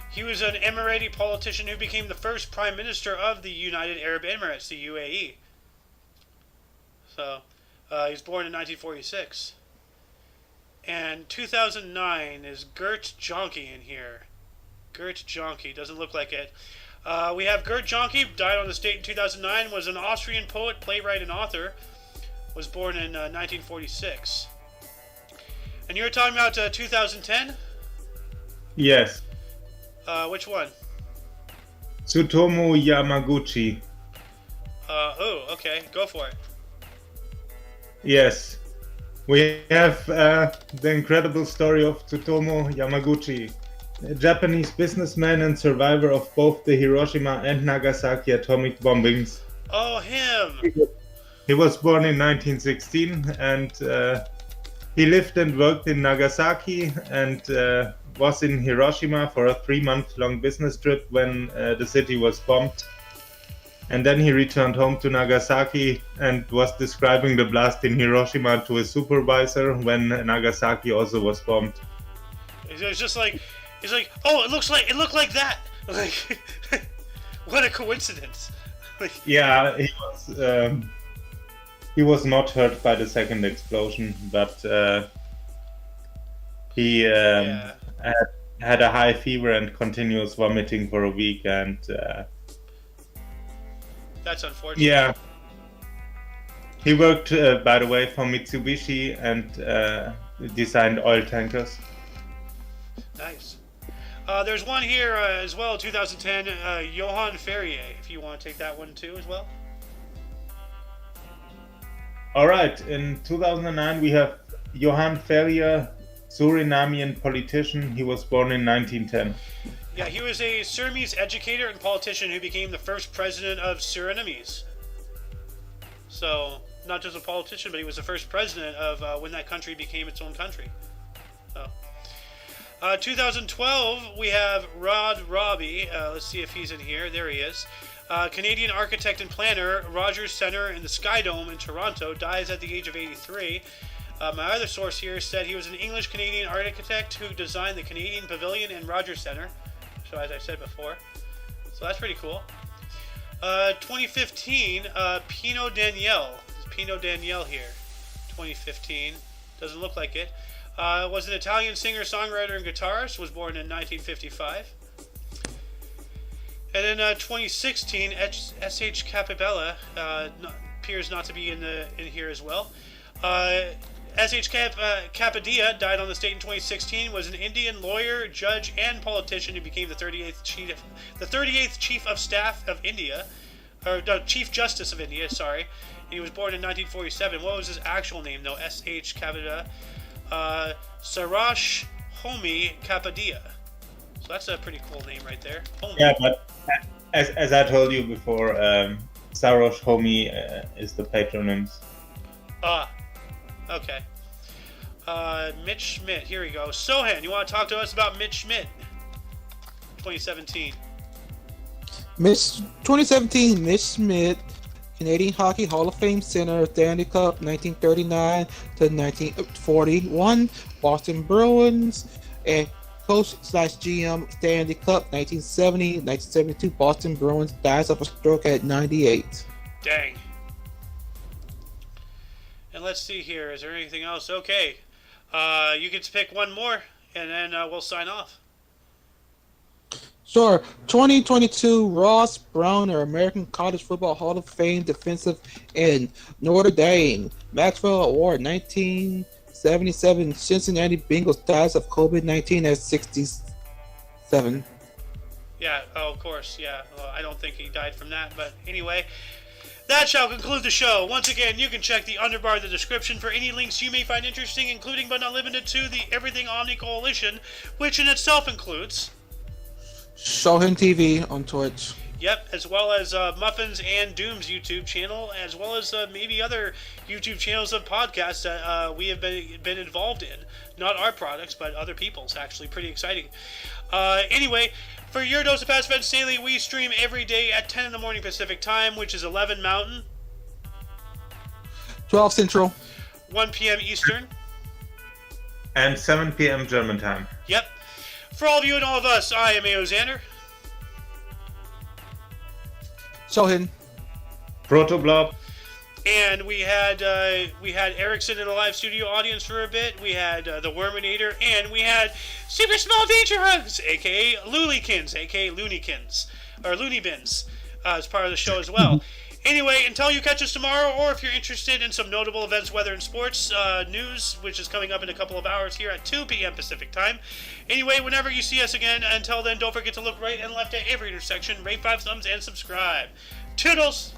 He was an Emirati politician who became the first Prime Minister of the United Arab Emirates, the UAE. So, he was born in 1946. And 2009 is Gert Jonke in here. Gert Jonke, doesn't look like it. We have Gerd Jonke, died on this date in 2009, was an Austrian poet, playwright, and author. Was born in 1946. And you were talking about 2010? Yes. Which one? Tsutomu Yamaguchi. Oh, okay. Go for it. Yes. We have the incredible story of Tsutomu Yamaguchi, a Japanese businessman and survivor of both the Hiroshima and Nagasaki atomic bombings. Oh, him! He was born in 1916 and he lived and worked in Nagasaki and was in Hiroshima for a 3-month-long business trip when the city was bombed. And then he returned home to Nagasaki and was describing the blast in Hiroshima to his supervisor when Nagasaki also was bombed. It was just like, he's like, oh, it looked like that. Like, what a coincidence. Like, yeah, he was not hurt by the second explosion, but he had a high fever and continuous vomiting for a week, and that's unfortunate. Yeah. He worked, by the way, for Mitsubishi and designed oil tankers. Nice. There's one here as well, 2010, Johann Ferrier, if you want to take that one too as well. All right. In 2009, we have Johann Ferrier, Surinamian politician. He was born in 1910. Yeah, he was a Surinamese educator and politician who became the first president of Surinamese. So, not just a politician, but he was the first president of when that country became its own country. So, 2012, we have Rod Robbie. Let's see if he's in here. There he is. Canadian architect and planner, Rogers Centre in the Sky Dome in Toronto, dies at the age of 83. My other source here said he was an English-Canadian architect who designed the Canadian Pavilion and Rogers Centre. So as I said before. So that's pretty cool. 2015, Pinot Daniel. Pinot Daniel here. 2015. Doesn't look like it. Was an Italian singer, songwriter, and guitarist. Was born in 1955. And then 2016, S.H. Capabella appears not to be in here as well. S.H. Kapadia died on this date in 2016. Was an Indian lawyer, judge, and politician who became the 38th Chief of Staff of India, or Chief Justice of India. Sorry, and he was born in 1947. What was his actual name though? S.H. Kapadia, Sarash Homi Kapadia. So that's a pretty cool name right there. Homi. Yeah, but as I told you before, Sarosh Homi is the patronym. Okay. Mitch Schmidt, here we go. Sohan, you want to talk to us about Mitch Schmidt? 2017. 2017, Mitch Schmidt, Canadian Hockey Hall of Fame center, Stanley Cup 1939 to 1941, Boston Bruins, and coach/GM Stanley Cup 1970-1972, Boston Bruins, dies of a stroke at 98. Dang. And let's see here. Is there anything else? Okay. You get to pick one more, and then we'll sign off. Sure. 2022, Ross Browner, American College Football Hall of Fame defensive end, Notre Dame, Maxwell Award, 1977, Cincinnati Bengals, dies of COVID-19 at 67. Yeah, of course, yeah. Well, I don't think he died from that, but anyway. That shall conclude the show. Once again, you can check the underbar of the description for any links you may find interesting, including but not limited to the Everything Omni Coalition, which in itself includes Shohin TV on Twitch. Yep, as well as Muffins and Doom's YouTube channel, as well as maybe other YouTube channels of podcasts that we have been involved in. Not our products, but other people's, actually. Pretty exciting. Anyway, for your dose of Past Events Daily, we stream every day at 10 in the morning Pacific Time, which is 11 Mountain, 12 Central, 1 p.m. Eastern, and 7 p.m. German time. Yep. For all of you and all of us, I am A.O. Xander. Shohin. Protoblob. And we had Erickson in a live studio audience for a bit. We had the Worminator, and we had Super Small Danger Hugs, aka Lulykins, aka Loonykins. or Looney Bins as part of the show as well. Anyway, until you catch us tomorrow, or if you're interested in some notable events, weather, and sports news, which is coming up in a couple of hours here at 2 p.m. Pacific time. Anyway, whenever you see us again, until then, don't forget to look right and left at every intersection, rate 5 thumbs, and subscribe. Toodles!